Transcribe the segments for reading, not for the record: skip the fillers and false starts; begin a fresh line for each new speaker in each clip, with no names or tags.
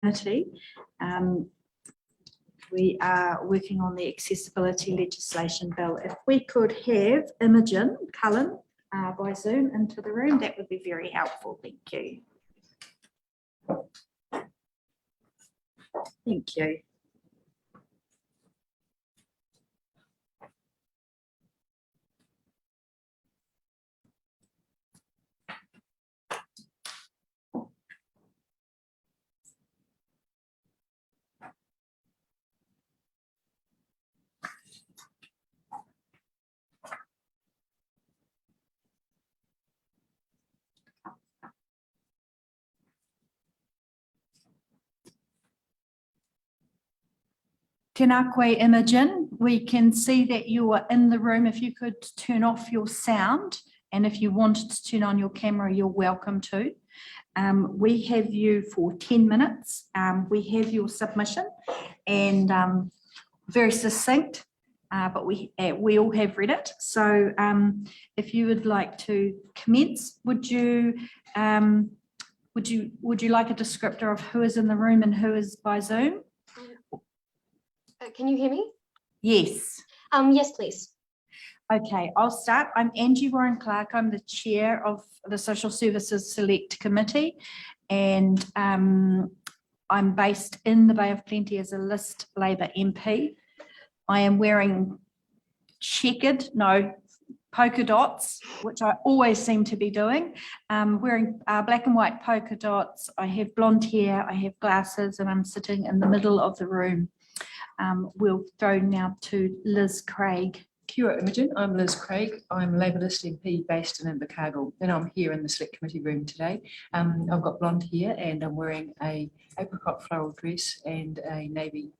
Committee. We are working on the accessibility legislation bill. If we could have Imogen Cullen by Zoom into the room, that would be very helpful. Thank you. Thank you. Tēnā koe, Imogen. We can see that you are in the room. If you could turn off your sound, and if you wanted to turn on your camera, you're welcome to. We have you for 10 minutes. We have your submission, and very succinct, but we all have read it. So if you would like to commence, would you like a descriptor of who is in the room and who is by Zoom?
Can you hear me?
Yes.
Yes, please.
Okay, I'll start. I'm Angie Warren-Clark. I'm the chair of the Social Services Select Committee, and I'm based in the Bay of Plenty as a list Labor MP. I am wearing polka dots, which I always seem to be doing. Wearing black and white polka dots. I have blonde hair, I have glasses, and I'm sitting in the middle of the room. We'll throw now to Liz Craig.
Kia ora, Imogen. I'm Liz Craig. I'm Labour List MP based in Invercargill, and I'm here in the Select Committee room today. I've got blonde hair and I'm wearing a apricot floral dress and a navy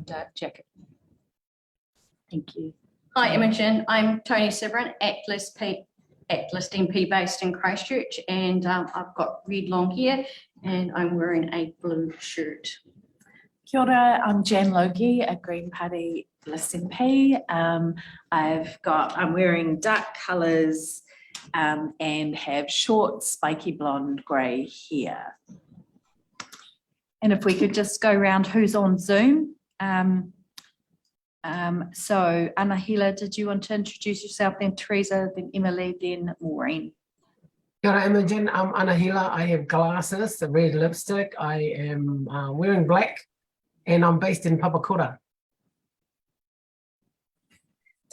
dark jacket.
Thank you.
Hi, Imogen. I'm Tony Severin, Act List MP based in Christchurch, and I've got red long hair and I'm wearing a blue shirt.
Kia ora, I'm Jan Logie, a Green Party List MP. I'm wearing dark colours and have short, spiky blonde grey hair.
And if we could just go around who's on Zoom. So Anahila, did you want to introduce yourself? Then Teresa, then Emily, then Maureen.
Kia ora, Imogen. I'm Anahila. I have glasses, a red lipstick. I am wearing black, and I'm based in Papakura.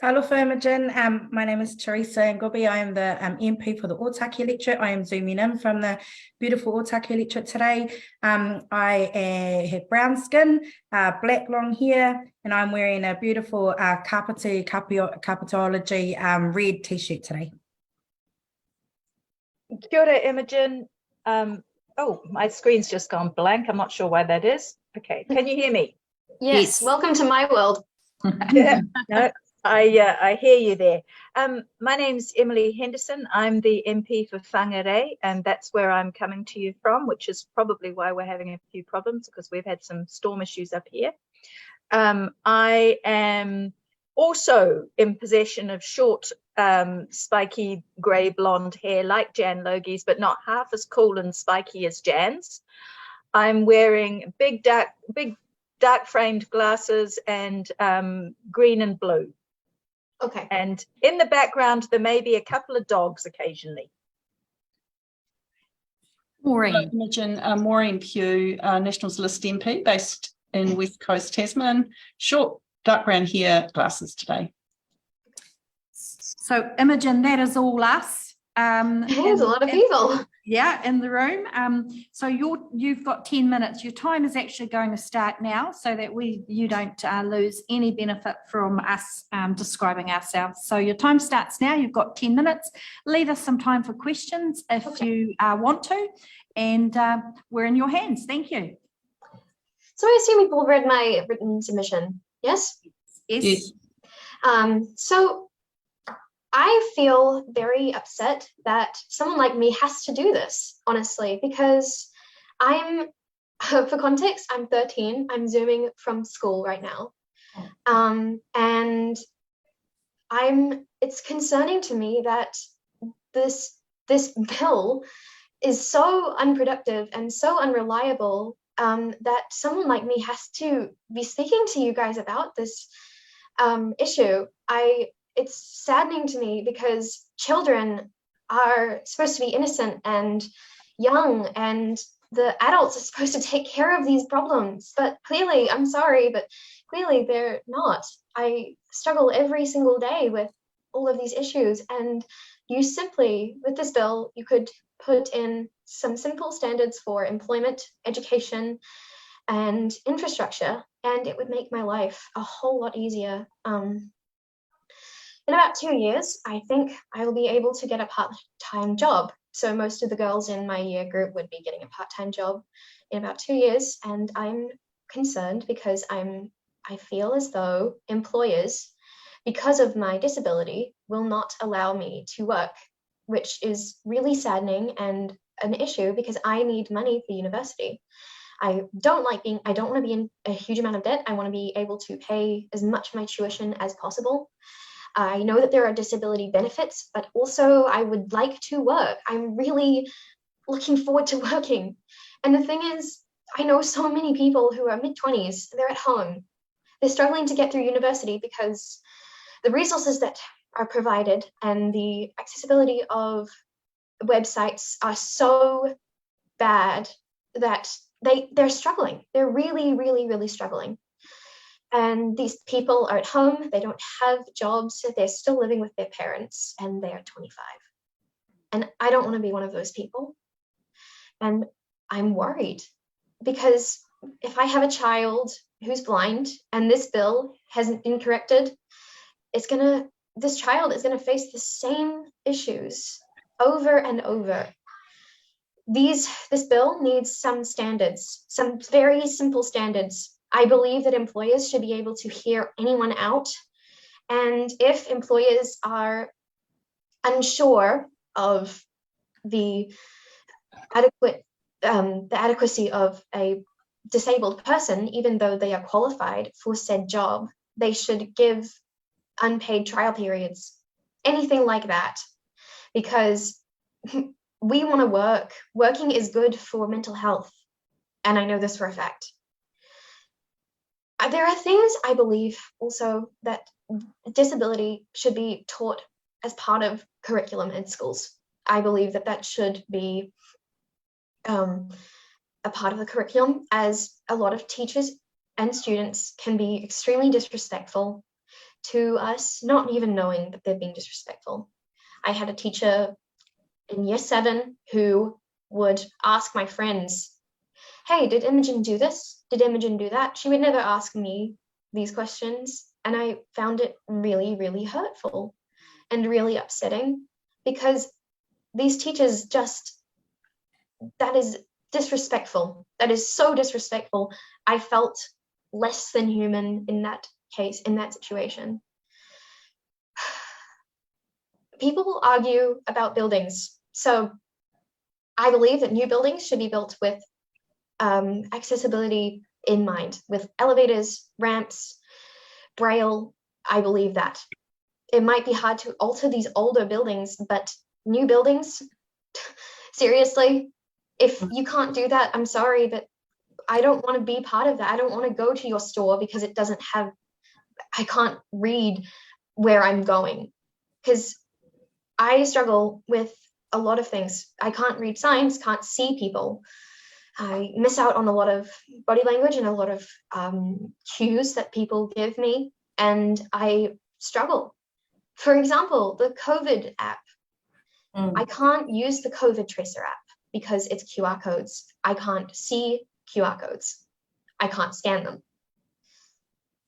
Talofa, Imogen. My name is Teresa Ngobi. I am the MP for the Ōtaki electorate. I am zooming in from the beautiful Ōtaki electorate today. I have brown skin, black long hair, and I'm wearing a beautiful Kapitology red t-shirt today.
Kia ora, Imogen. Oh, my screen's just gone blank. I'm not sure why that is. Okay, can you hear me?
Yes. Welcome to my world.
Yeah, no, I hear you there. My name's Emily Henderson. I'm the MP for Whangarei, and that's where I'm coming to you from, which is probably why we're having a few problems, because we've had some storm issues up here. I am also in possession of short, spiky grey blonde hair like Jan Logie's, but not half as cool and spiky as Jan's. I'm wearing big dark framed glasses and green and blue.
Okay.
And in the background, there may be a couple of dogs occasionally.
Maureen.
Hello, Imogen. Maureen Pugh, Nationals List MP based in West Coast Tasman. Short, dark brown hair, glasses today.
So Imogen, that is all us.
There's a lot of people.
Yeah, in the room. So you've got 10 minutes. Your time is actually going to start now, so that you don't lose any benefit from us describing ourselves. So your time starts now. You've got 10 minutes. Leave us some time for questions if you want to, and we're in your hands. Thank you.
So I assume you've all read my written submission. Yes?
Yes.
So I feel very upset that someone like me has to do this, honestly, because for context, I'm 13. I'm Zooming from school right now. And it's concerning to me that this bill is so unproductive and so unreliable that someone like me has to be speaking to you guys about this issue. It's saddening to me because children are supposed to be innocent and young, and the adults are supposed to take care of these problems. But clearly, I'm sorry, but clearly they're not. I struggle every single day with all of these issues, and you simply, with this bill, you could put in some simple standards for employment, education, and infrastructure, and it would make my life a whole lot easier. In about 2 years, I think I will be able to get a part-time job. So most of the girls in my year group would be getting a part-time job in about 2 years. And I'm concerned because I feel as though employers, because of my disability, will not allow me to work, which is really saddening and an issue because I need money for university. I don't want to be in a huge amount of debt. I want to be able to pay as much of my tuition as possible. I know that there are disability benefits, but also I would like to work. I'm really looking forward to working. And the thing is, I know so many people who are mid-20s, they're at home. They're struggling to get through university because the resources that are provided and the accessibility of websites are so bad that they're struggling. They're really, really, really struggling. And these people are at home, they don't have jobs, they're still living with their parents, and they are 25. And I don't want to be one of those people. And I'm worried because if I have a child who's blind and this bill hasn't been corrected, this child is going to face the same issues over and over. This bill needs some standards, some very simple standards. I believe that employers should be able to hear anyone out. And if employers are unsure of the adequacy of a disabled person, even though they are qualified for said job, they should give unpaid trial periods, anything like that, because we want to work. Working is good for mental health, and I know this for a fact. There are things I believe also that disability should be taught as part of curriculum in schools. I believe that should be a part of the curriculum, as a lot of teachers and students can be extremely disrespectful to us, not even knowing that they're being disrespectful. I had a teacher in year 7 who would ask my friends, hey, did Imogen do this? Did Imogen do that? She would never ask me these questions. And I found it really, really hurtful and really upsetting because these teachers that is disrespectful. That is so disrespectful. I felt less than human in that case, in that situation. People will argue about buildings. So I believe that new buildings should be built with accessibility in mind, with elevators, ramps, braille. I believe that. It might be hard to alter these older buildings, but new buildings, seriously, if you can't do that, I'm sorry, but I don't want to be part of that. I don't want to go to your store because I can't read where I'm going, because I struggle with a lot of things. I can't read signs, can't see people. I miss out on a lot of body language and a lot of cues that people give me, and I struggle. For example, the COVID app. I can't use the COVID tracer app because it's QR codes. I can't see QR codes. I can't scan them.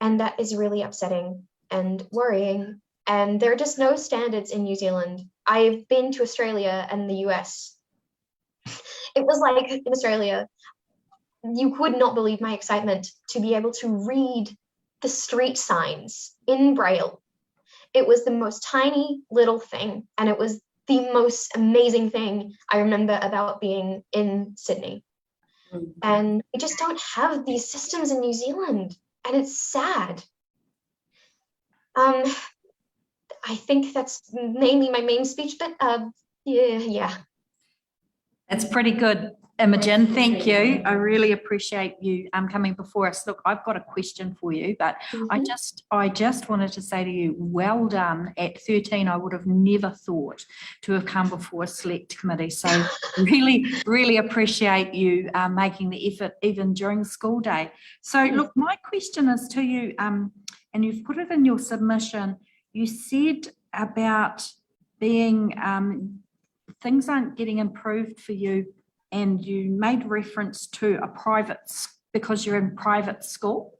And that is really upsetting and worrying. And there are just no standards in New Zealand. I've been to Australia and the US. It was like in Australia, you could not believe my excitement to be able to read the street signs in Braille. It was the most tiny little thing, and it was the most amazing thing I remember about being in Sydney. And we just don't have these systems in New Zealand, and it's sad. I think that's mainly my main speech, but yeah.
It's pretty good. Imogen, thank you. I really appreciate you coming before us. Look, I've got a question for you, but I just wanted to say to you, well done. At 13, I would have never thought to have come before a select committee. So really appreciate you making the effort even during school day. So look, my question is to you, and you've put it in your submission. You said about being things aren't getting improved for you, and you made reference to a because you're in private school.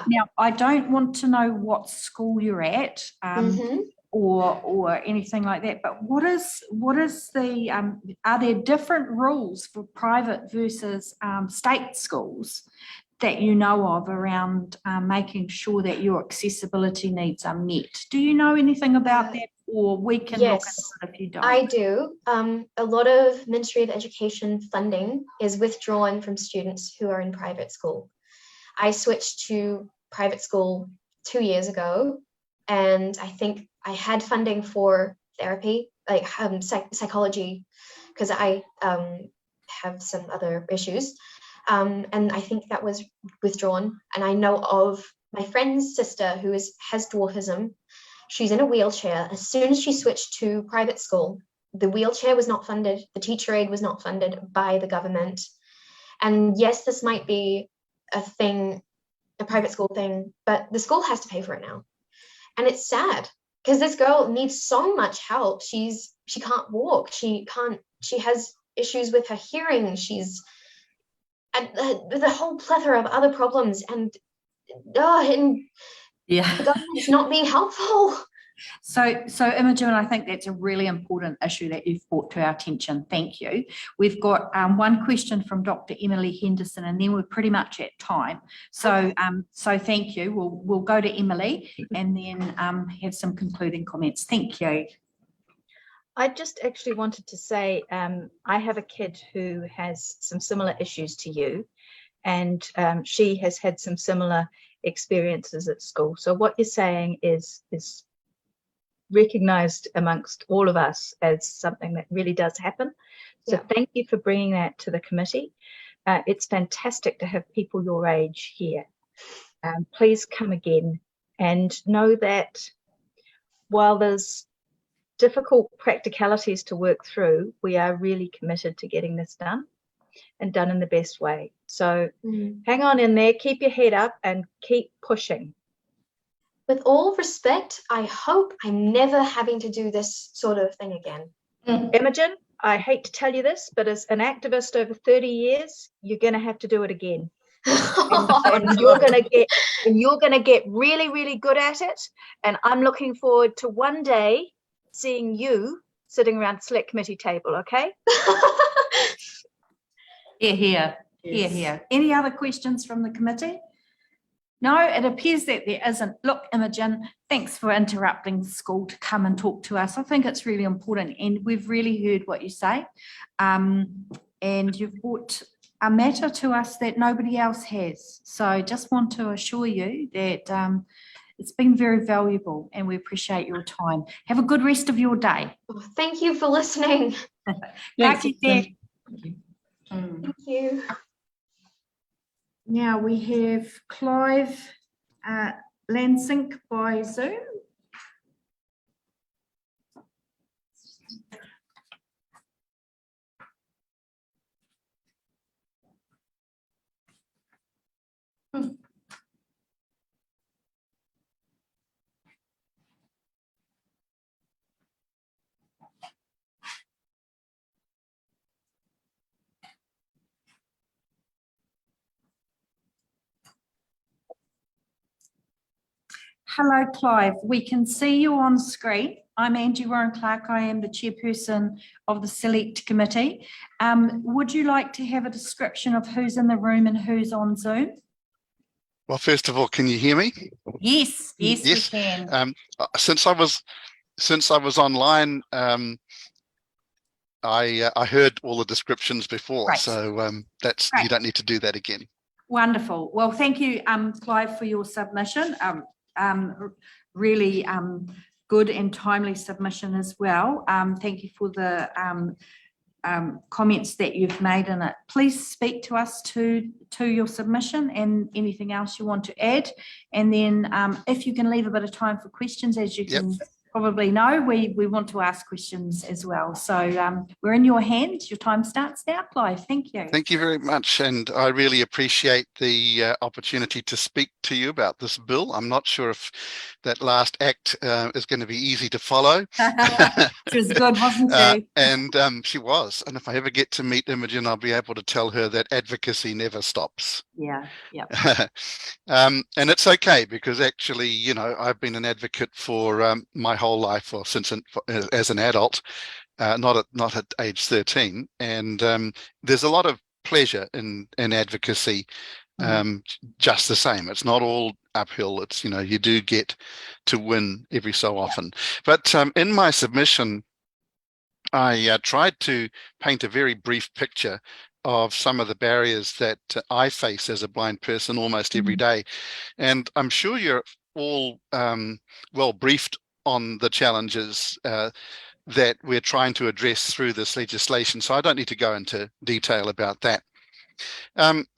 Now, I don't want to know what school you're at or anything like that, but what is the, are there different rules for private versus state schools that you know of around making sure that your accessibility needs are met? Do you know anything about that? Or we can look into it if you don't.
I do. A lot of Ministry of Education funding is withdrawn from students who are in private school. I switched to private school 2 years ago, and I think I had funding for therapy, like psychology, because I have some other issues. And I think that was withdrawn. And I know of my friend's sister who has dwarfism. She's in a wheelchair. As soon as she switched to private school, the wheelchair was not funded. The teacher aid was not funded by the government. And yes, this might be a thing, a private school thing, but the school has to pay for it now. And it's sad because this girl needs so much help. She can't walk. She has issues with her hearing. And the whole plethora of other problems. And the government's not being helpful.
So Imogen, I think that's a really important issue that you've brought to our attention. Thank you. We've got one question from Dr. Emily Henderson, and then we're pretty much at time. So so thank you. We'll go to Emily and then have some concluding comments. Thank you.
I just actually wanted to say I have a kid who has some similar issues to you, and she has had some similar experiences at school. So what you're saying is recognized amongst all of us as something that really does happen. So thank you for bringing that to the committee. It's fantastic to have people your age here. Please come again, and know that while there's difficult practicalities to work through, we are really committed to getting this done and done in the best way. So hang on in there, keep your head up and keep pushing.
With all respect, I hope I'm never having to do this sort of thing again.
Imogen, I hate to tell you this, but as an activist over 30 years, you're going to have to do it again. and you're going to get really, really good at it. And I'm looking forward to one day seeing you sitting around the select committee table, okay?
Here. Any other questions from the committee? No, it appears that there isn't. Look, Imogen, thanks for interrupting school to come and talk to us. I think it's really important, and we've really heard what you say. And you've brought a matter to us that nobody else has. So I just want to assure you that it's been very valuable, and we appreciate your time. Have a good rest of your day.
Thank you for listening.
Thank
you.
Now we have Clive Lansink by Zoom. Hello, Clive. We can see you on screen. I'm Angie Warren-Clark. I am the chairperson of the Select Committee. Would you like to have a description of who's in the room and who's on Zoom?
Well, first of all, can you hear me?
Yes, we can.
Since I was online, I heard all the descriptions before,
right.
So that's right. You don't need to do that again. Wonderful.
Well, thank you, Clive, for your submission. Really good and timely submission as well. Thank you for the comments that you've made in it. Please speak to us to your submission and anything else you want to add. And then if you can leave a bit of time for questions, as you can probably know, we want to ask questions as well. So we're in your hands. Your time starts now, Clive. Thank you.
Thank you very much. And I really appreciate the opportunity to speak to you about this bill. I'm not sure if that last act is going to be easy to follow.
She was good, wasn't she?
And she was. And if I ever get to meet Imogen, I'll be able to tell her that advocacy never stops.
Yeah, yeah.
And it's okay, because actually, you know, I've been an advocate for my whole life, or since as an adult, not at age 13. And there's a lot of pleasure in advocacy. Just the same, it's not all uphill. It's, you know, you do get to win every so often. But in my submission, I tried to paint a very brief picture of some of the barriers that I face as a blind person almost every day. And I'm sure you're all well briefed on the challenges that we're trying to address through this legislation. So I don't need to go into detail about that.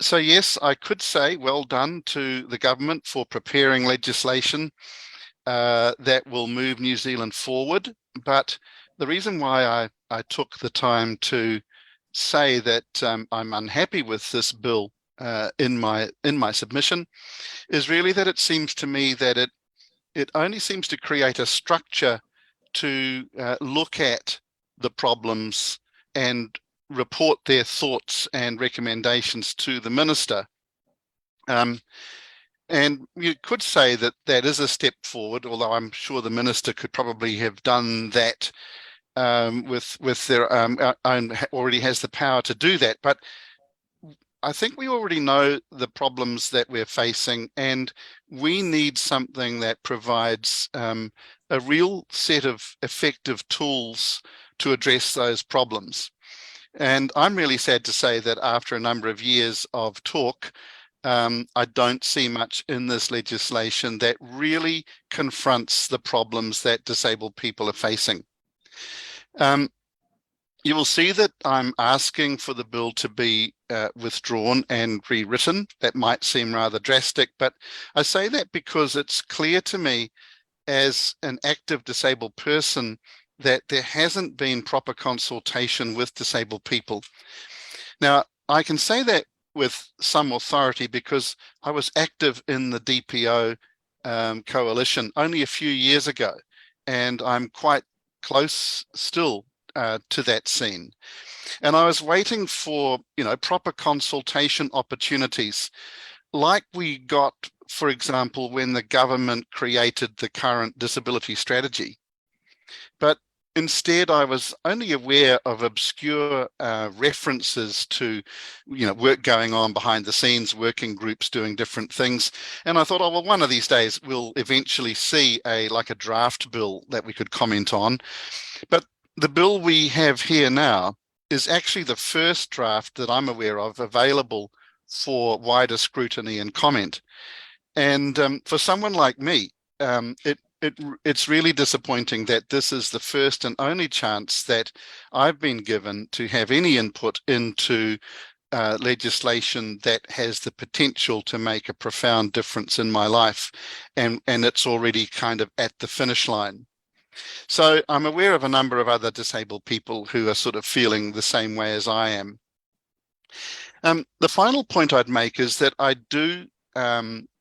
So yes, I could say well done to the government for preparing legislation that will move New Zealand forward. But the reason why I took the time to say that I'm unhappy with this bill in my submission is really that it seems to me that it only seems to create a structure to look at the problems and report their thoughts and recommendations to the minister. And you could say that that is a step forward, although I'm sure the minister could probably have done that with their own, already has the power to do that. But I think we already know the problems that we're facing, and we need something that provides a real set of effective tools to address those problems. And I'm really sad to say that after a number of years of talk, I don't see much in this legislation that really confronts the problems that disabled people are facing. You will see that I'm asking for the bill to be withdrawn and rewritten. That might seem rather drastic, but I say that because it's clear to me as an active disabled person that there hasn't been proper consultation with disabled people. Now, I can say that with some authority because I was active in the DPO coalition only a few years ago, and I'm quite close still to that scene. And I was waiting for, you know, proper consultation opportunities like we got, for example, when the government created the current disability strategy. But instead, I was only aware of obscure references to, you know, work going on behind the scenes, working groups doing different things. And I thought, oh, well, one of these days we'll eventually see like a draft bill that we could comment on. But the bill we have here now is actually the first draft that I'm aware of available for wider scrutiny and comment. And for someone like me, it's really disappointing that this is the first and only chance that I've been given to have any input into legislation that has the potential to make a profound difference in my life, and it's already kind of at the finish line. So I'm aware of a number of other disabled people who are sort of feeling the same way as I am. The final point I'd make is that I do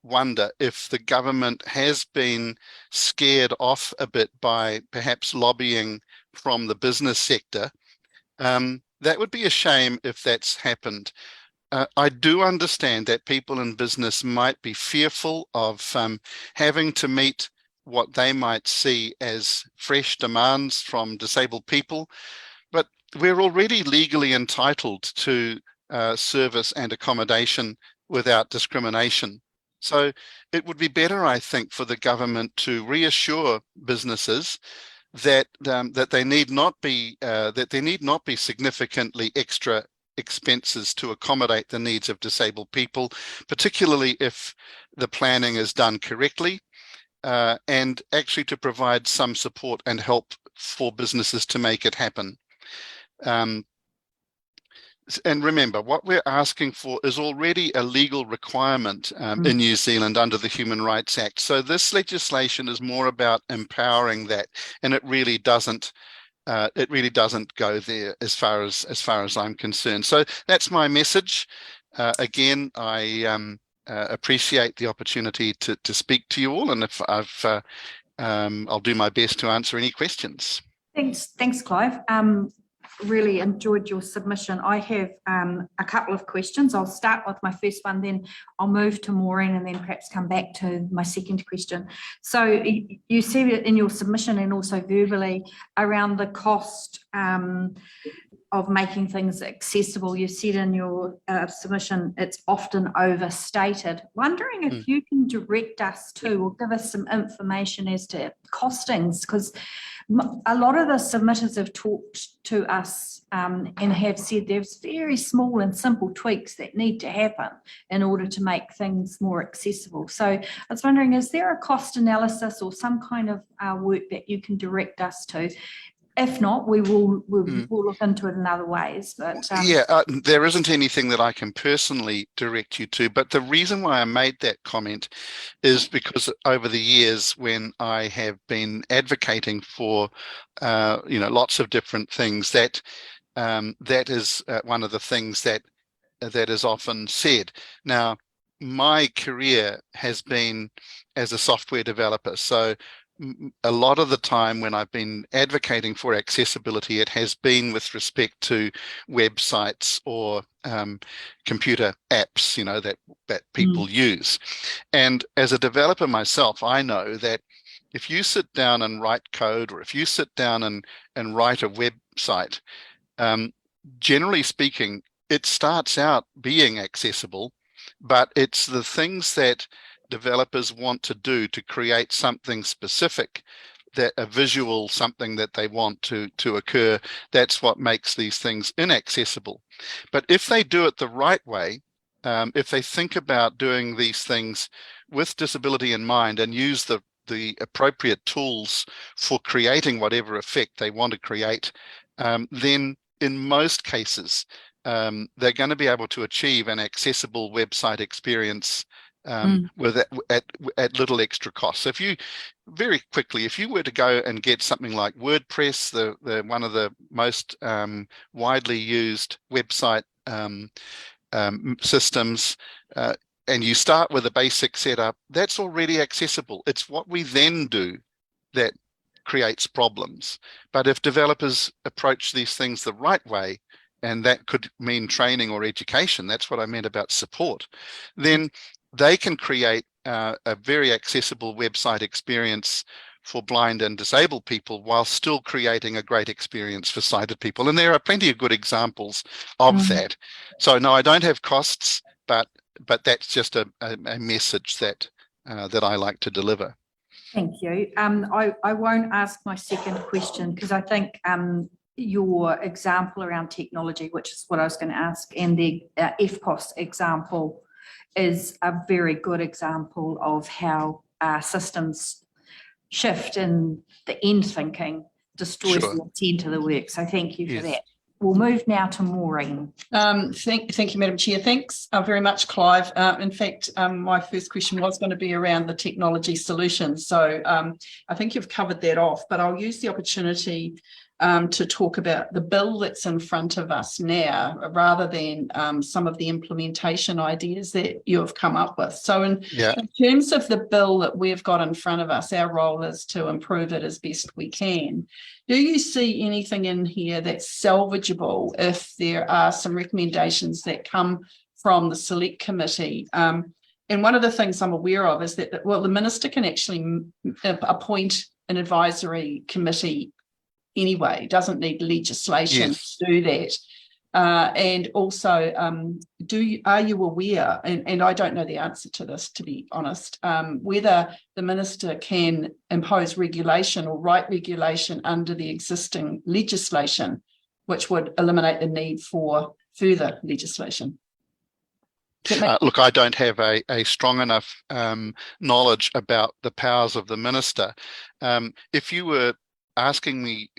wonder if the government has been scared off a bit by perhaps lobbying from the business sector. That would be a shame if that's happened. I do understand that people in business might be fearful of having to meet what they might see as fresh demands from disabled people, but we're already legally entitled to service and accommodation without discrimination. So it would be better, I think, for the government to reassure businesses that that they need not be significantly extra expenses to accommodate the needs of disabled people, particularly if the planning is done correctly, and actually to provide some support and help for businesses to make it happen. And remember, what we're asking for is already a legal requirement in New Zealand under the Human Rights Act. So this legislation is more about empowering that, and it really doesn't go there as far as I'm concerned. So that's my message. Again, I appreciate the opportunity to speak to you all, and if I'll do my best to answer any questions.
Thanks, Clive. Really enjoyed your submission. I have a couple of questions. I'll start with my first one, then I'll move to Maureen, and then perhaps come back to my second question. So you said it in your submission and also verbally around the cost of making things accessible. You said in your submission it's often overstated. Wondering if you can direct us to or give us some information as to costings, because a lot of the submitters have talked to us and have said there's very small and simple tweaks that need to happen in order to make things more accessible. So I was wondering, is there a cost analysis or some kind of work that you can direct us to? If not, we'll look into it in other ways. But
there isn't anything that I can personally direct you to. But the reason why I made that comment is because over the years, when I have been advocating for, lots of different things, that is one of the things that is often said. Now, my career has been as a software developer, so a lot of the time when I've been advocating for accessibility, it has been with respect to websites or computer apps, that people use. And as a developer myself, I know that if you sit down and write code, or if you sit down and write a website, generally speaking, it starts out being accessible, but it's the things that developers want to do to create something specific, that a visual something that they want to occur, that's what makes these things inaccessible. But if they do it the right way, if they think about doing these things with disability in mind and use the appropriate tools for creating whatever effect they want to create, then in most cases they're going to be able to achieve an accessible website experience with at little extra cost. So if you were to go and get something like WordPress, the one of the most widely used website systems, and you start with a basic setup, that's already accessible. It's what we then do that creates problems. But if developers approach these things the right way, and that could mean training or education, that's what I meant about support, then they can create a very accessible website experience for blind and disabled people while still creating a great experience for sighted people. And there are plenty of good examples of that. So no, I don't have costs, but that's just a message that I like to deliver.
Thank you. I won't ask my second question because I think your example around technology, which is what I was going to ask, and the FPOS example is a very good example of how systems shift and the end thinking destroys the intent of the work. So thank you for that. We'll move now to Maureen.
Thank you, Madam Chair. Thanks very much, Clive. In fact, my first question was going to be around the technology solutions. So I think you've covered that off, but I'll use the opportunity to talk about the bill that's in front of us now, rather than some of the implementation ideas that you have come up with. So in terms of the bill that we've got in front of us, our role is to improve it as best we can. Do you see anything in here that's salvageable if there are some recommendations that come from the select committee? And one of the things I'm aware of is that, the minister can actually appoint an advisory committee anyway, doesn't need legislation to do that. And also, are you aware, and I don't know the answer to this, to be honest, whether the minister can impose regulation or write regulation under the existing legislation, which would eliminate the need for further legislation?
Look, I don't have a strong enough knowledge about the powers of the minister. If you were asking me,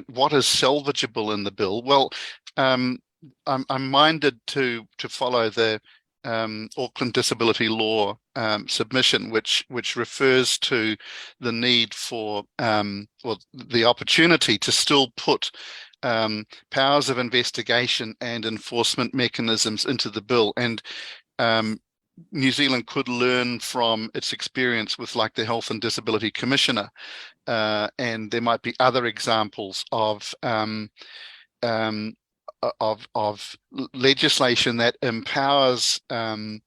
what is salvageable in the bill? Well, I'm minded to follow the Auckland Disability Law submission, which refers to the need for or the opportunity to still put powers of investigation and enforcement mechanisms into the bill. And New Zealand could learn from its experience with, like, the Health and Disability Commissioner, and there might be other examples of legislation that empowers an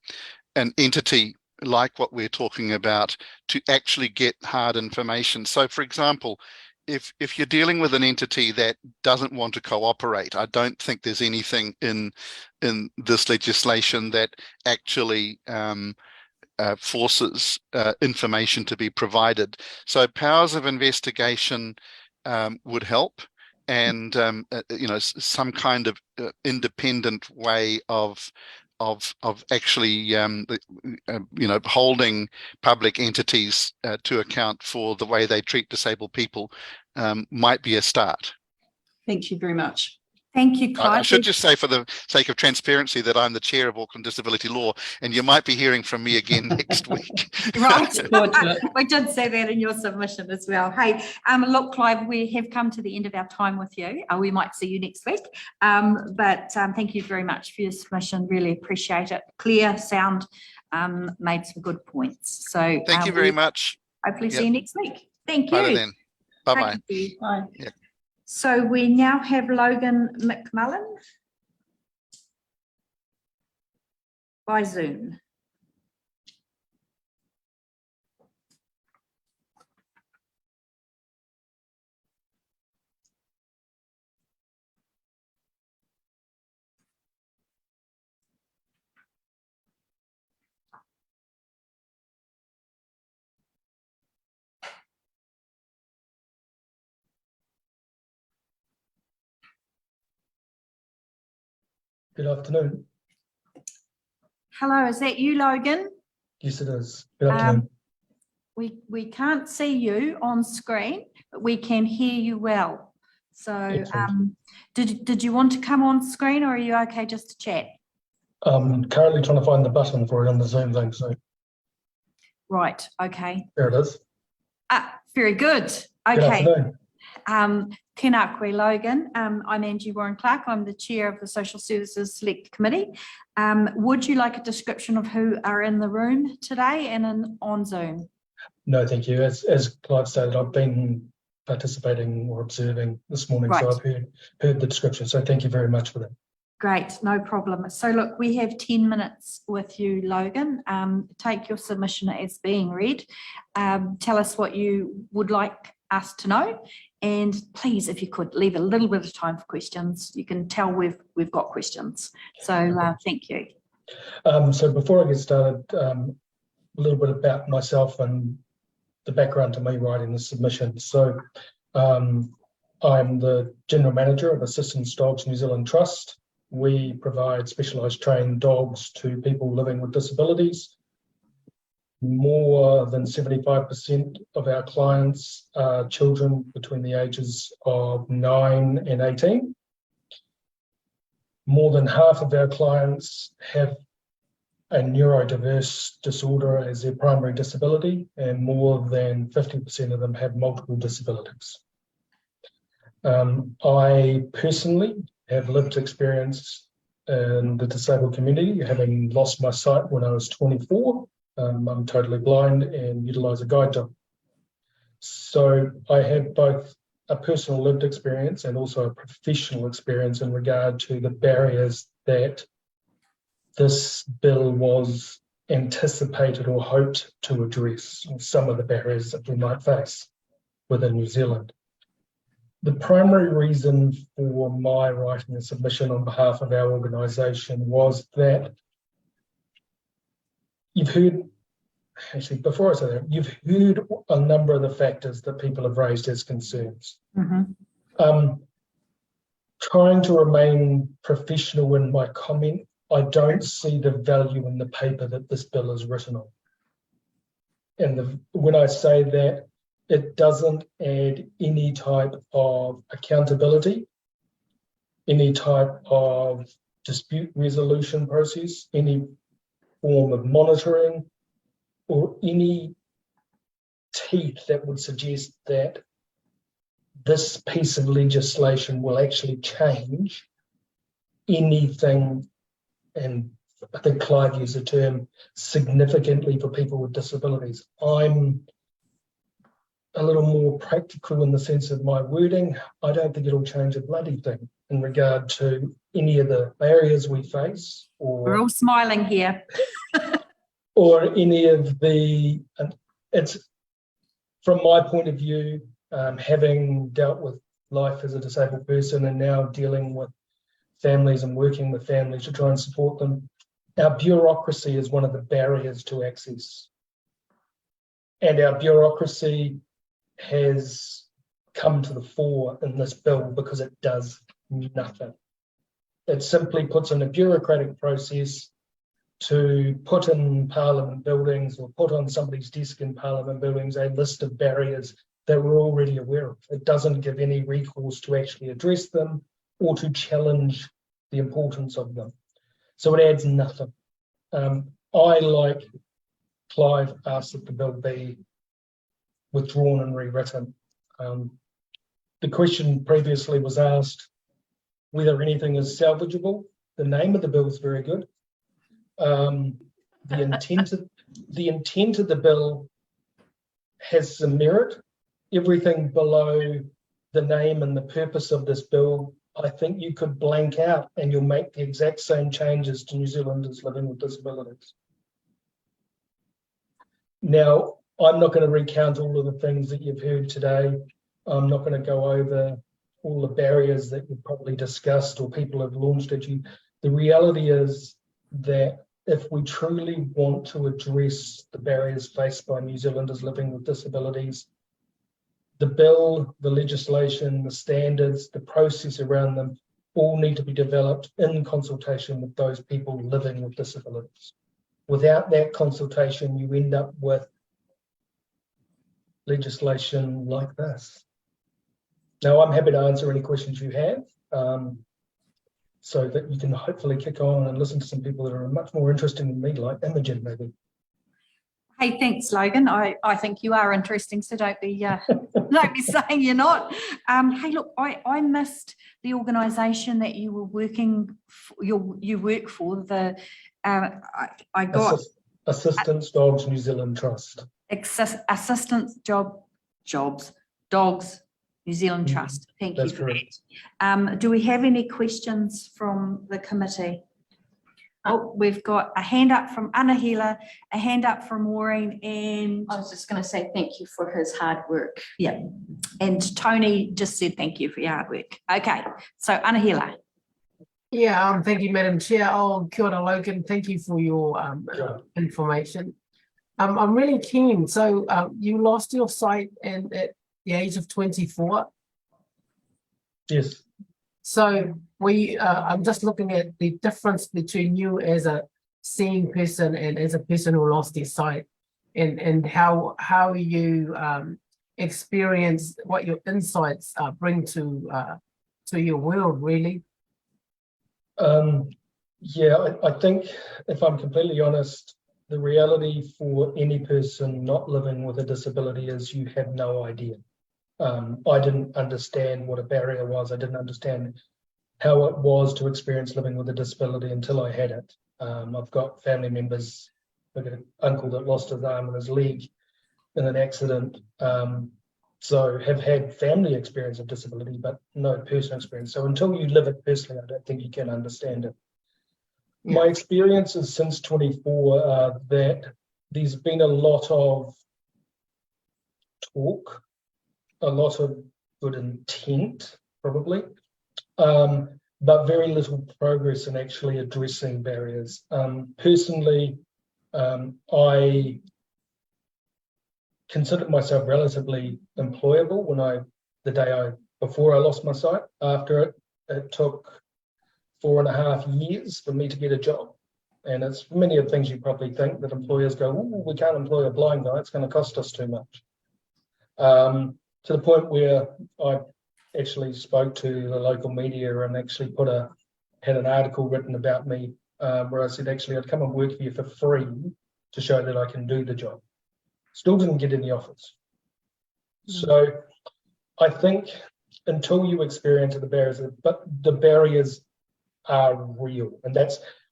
entity like what we're talking about to actually get hard information. So, for example, if you're dealing with an entity that doesn't want to cooperate, I don't think there's anything in this legislation that actually forces information to be provided. So powers of investigation would help, and some kind of independent way of actually holding public entities to account for the way they treat disabled people might be a start.
Thank you very much.
Thank you, Clive.
I should just say, for the sake of transparency, that I'm the chair of Auckland Disability Law, and you might be hearing from me again next week.
Right. We did say that in your submission as well. Hey, look, Clive, we have come to the end of our time with you. We might see you next week. But thank you very much for your submission. Really appreciate it. Clear, sound, made some good points. So
thank you very much.
Hopefully see you next week. Thank you.
Bye then. Bye-bye.
Thank you.
Bye.
Yeah.
So we now have Logan McMullen by Zoom.
Good afternoon.
Hello, is that you, Logan?
Yes, it is. Good afternoon.
We can't see you on screen, but we can hear you well. So did you want to come on screen, or are you okay just to chat?
I'm currently trying to find the button for it on the Zoom thing. So
Right, okay.
there it is.
Very good.
Good
Okay.
afternoon.
Tēnā koe, Logan. I'm Angie Warren-Clark. I'm the chair of the Social Services Select Committee. Would you like a description of who are in the room today and on Zoom?
No, thank you. As Clive stated, I've been participating or observing this morning,
Right.
so I've heard the description. So thank you very much for that.
Great, no problem. So look, we have 10 minutes with you, Logan. Take your submission as being read. Tell us what you would like us to know. And please, if you could, leave a little bit of time for questions. You can tell we've got questions. So thank you.
So before I get started, a little bit about myself and the background to me writing the submission. So I'm the General Manager of Assistance Dogs New Zealand Trust. We provide specialised trained dogs to people living with disabilities. More than 75% of our clients are children between the ages of 9 and 18. More than half of our clients have a neurodiverse disorder as their primary disability, and more than 50% of them have multiple disabilities. I personally have lived experience in the disabled community, having lost my sight when I was 24. I'm totally blind and utilise a guide dog. So I have both a personal lived experience and also a professional experience in regard to the barriers that this bill was anticipated or hoped to address, some of the barriers that we might face within New Zealand. The primary reason for my writing a submission on behalf of our organisation was that you've heard, actually, before I say that, you've heard a number of the factors that people have raised as concerns. Trying to remain professional in my comment, I don't see the value in the paper that this bill is written on. And when I say that, it doesn't add any type of accountability any type of dispute resolution process, any form of monitoring, or any teeth that would suggest that this piece of legislation will actually change anything, and I think Clive used the term significantly for people with disabilities. I'm a little more practical in the sense of my wording. I don't think it'll change a bloody thing in regard to any of the barriers we face,
We're
or
all smiling here.
or any of the. It's from my point of view, having dealt with life as a disabled person and now dealing with families and working with families to try and support them. Our bureaucracy is one of the barriers to access. And our bureaucracy has come to the fore in this bill because it does nothing. It simply puts in a bureaucratic process to put in Parliament buildings or put on somebody's desk in Parliament buildings a list of barriers that we're already aware of. It doesn't give any recourse to actually address them or to challenge the importance of them. So it adds nothing. I, like Clive, asked that the bill be withdrawn and rewritten. The question previously was asked whether anything is salvageable. The name of the bill is very good. The intent of the bill has some merit. Everything below the name and the purpose of this bill, I think you could blank out and you'll make the exact same changes to New Zealanders living with disabilities. Now, I'm not going to recount all of the things that you've heard today. I'm not going to go over all the barriers that you've probably discussed or people have launched at you. The reality is that if we truly want to address the barriers faced by New Zealanders living with disabilities, the bill, the legislation, the standards, the process around them all need to be developed in consultation with those people living with disabilities. Without that consultation, you end up with legislation like this. Now, I'm happy to answer any questions you have, so that you can hopefully kick on and listen to some people that are much more interesting than me, like Imogen, maybe.
Hey, thanks, Logan. I think you are interesting, so don't be saying you're not. Hey, look, I missed the organisation that you were working for, you work for. The I got
Assistance Dogs New Zealand Trust.
Assistance Dogs New Zealand Trust. Thank you for that. Do we have any questions from the committee? Oh, we've got a hand up from Anahila, a hand up from Maureen, and
I was just going to say thank you for his hard work.
yeah, and Tony just said thank you for your hard work. Okay, so Anahila.
Yeah, thank you, Madam Chair. Oh, kia ora, Logan. Thank you for your information. I'm really keen. So you lost your sight at the age of 24.
Yes.
So I'm just looking at the difference between you as a seeing person and as a person who lost their sight, and how you experience what your insights bring to your world, really.
Yeah, I think if I'm completely honest, the reality for any person not living with a disability is you have no idea. I didn't understand what a barrier was. I didn't understand how it was to experience living with a disability until I had it. I've got family members. I've got an uncle that lost his arm and his leg in an accident. So have had family experience of disability, but no personal experience. So until you live it personally, I don't think you can understand it. Yeah. My experiences since 24 are that there's been a lot of talk, a lot of good intent, probably, but very little progress in actually addressing barriers. Personally, I considered myself relatively employable before I lost my sight. After it took 4.5 years for me to get a job. And it's many of the things you probably think that employers go, oh, we can't employ a blind guy, it's going to cost us too much. To the point where I actually spoke to the local media and actually had an article written about me where I said, actually, I'd come and work here for free to show that I can do the job. Still didn't get any offers. So I think until you experience the barriers, but the barriers are real. And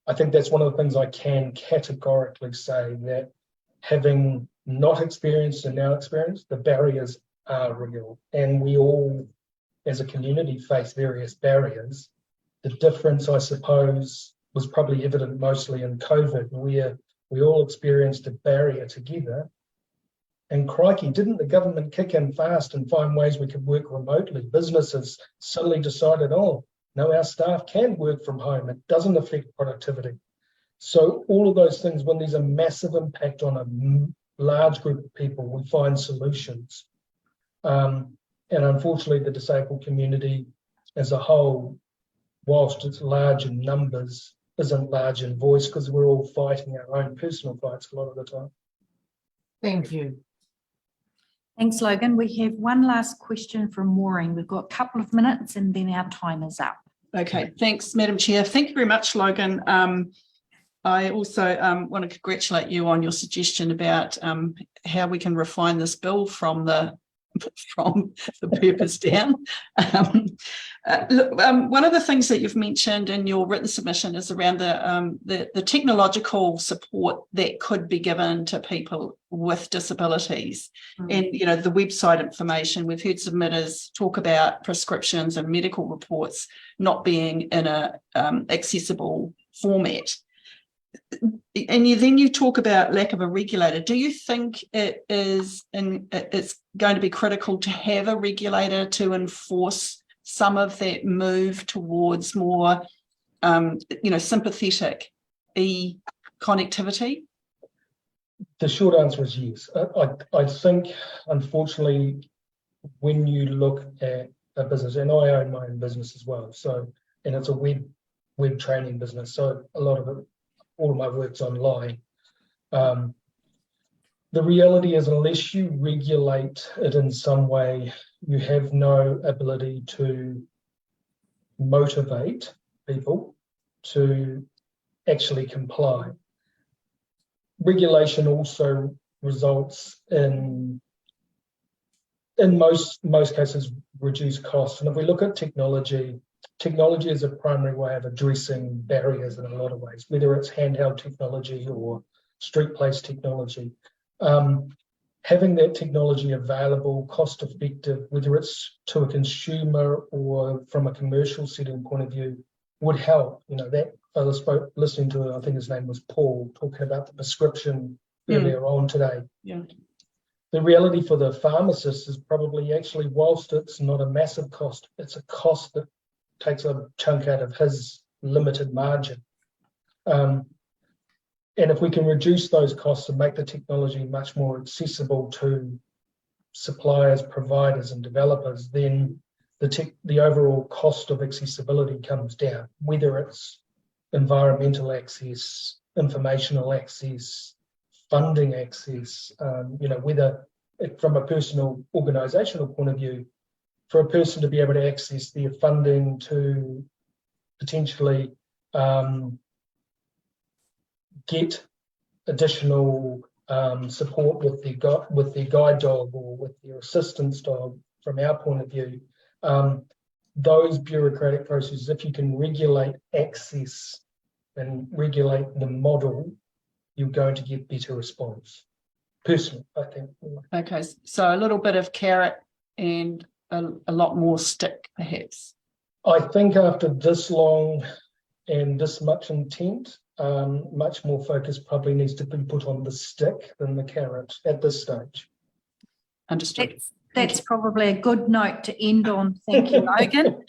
I think that's one of the things I can categorically say, that having not experienced and now experienced, the barriers are real. And we all, as a community, face various barriers. The difference, I suppose, was probably evident mostly in COVID, where we all experienced a barrier together. And crikey, didn't the government kick in fast and find ways we could work remotely? Businesses suddenly decided, oh, no, our staff can work from home. It doesn't affect productivity. So all of those things, when there's a massive impact on a large group of people, we find solutions. And unfortunately, the disabled community as a whole, whilst it's large in numbers, isn't large in voice, because we're all fighting our own personal fights a lot of the time.
Thank you.
Thanks, Logan. We have one last question from Maureen. We've got a couple of minutes and then our time is up.
Okay, thanks, Madam Chair. Thank you very much, Logan. I also want to congratulate you on your suggestion about how we can refine this bill from the purpose down. Look, one of the things that you've mentioned in your written submission is around the technological support that could be given to people with disabilities. And, you know, the website information. We've heard submitters talk about prescriptions and medical reports not being in a accessible format. And then you talk about lack of a regulator. Do you think it's going to be critical to have a regulator to enforce some of that move towards more, sympathetic e-connectivity?
The short answer is yes. I think, unfortunately, when you look at a business, and I own my own business as well, and it's a web training business, so a lot of it, all of my work's online. The reality is, unless you regulate it in some way, you have no ability to motivate people to actually comply. Regulation also results in most cases, reduced costs. And if we look at technology is a primary way of addressing barriers in a lot of ways, whether it's handheld technology or street place technology. Having that technology available, cost effective, whether it's to a consumer or from a commercial setting point of view, would help. You know, that I was listening to, I think his name was Paul, talking about the prescription earlier on today.
Yeah.
The reality for the pharmacist is probably actually, whilst it's not a massive cost, it's a cost that takes a chunk out of his limited margin. And if we can reduce those costs and make the technology much more accessible to suppliers, providers, and developers, then the overall cost of accessibility comes down, whether it's environmental access, informational access, funding access, whether from a personal organisational point of view, for a person to be able to access their funding to potentially get additional support with their guide dog or with their assistance dog, from our point of view, those bureaucratic processes, if you can regulate access and regulate the model, you're going to get better response. Personally, I think.
Okay, so a little bit of carrot and a lot more stick, perhaps.
I think after this long and this much intent, much more focus probably needs to be put on the stick than the carrot at this stage.
Understood.
That's probably a good note to end on. Thank you, Logan.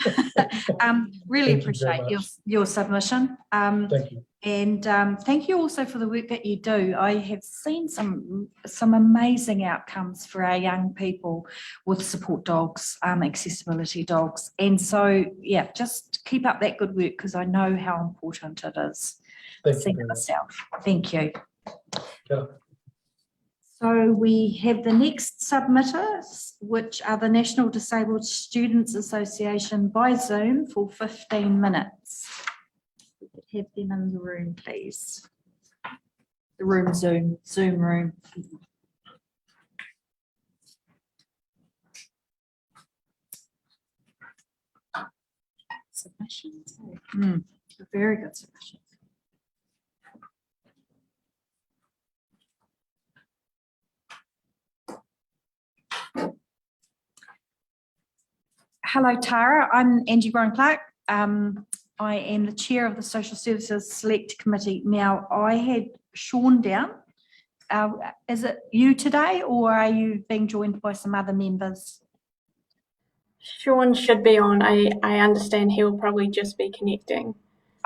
Really appreciate your submission.
Thank you.
And thank you also for the work that you do. I have seen some amazing outcomes for our young people with support dogs, accessibility dogs. And so, yeah, just keep up that good work, because I know how important it is.
Thank you
Myself. Thank you.
Yeah.
So we have the next submitters, which are the National Disabled Students Association by Zoom for 15 minutes. We could have them in the room, please. The room, Zoom room. Submissions. Very good submissions. Hello, Tara. I'm Angie Brown-Clark. I am the chair of the Social Services Select Committee. Now, I had Sean down. Is it you today, or are you being joined by some other members?
Sean should be on. I understand he will probably just be connecting.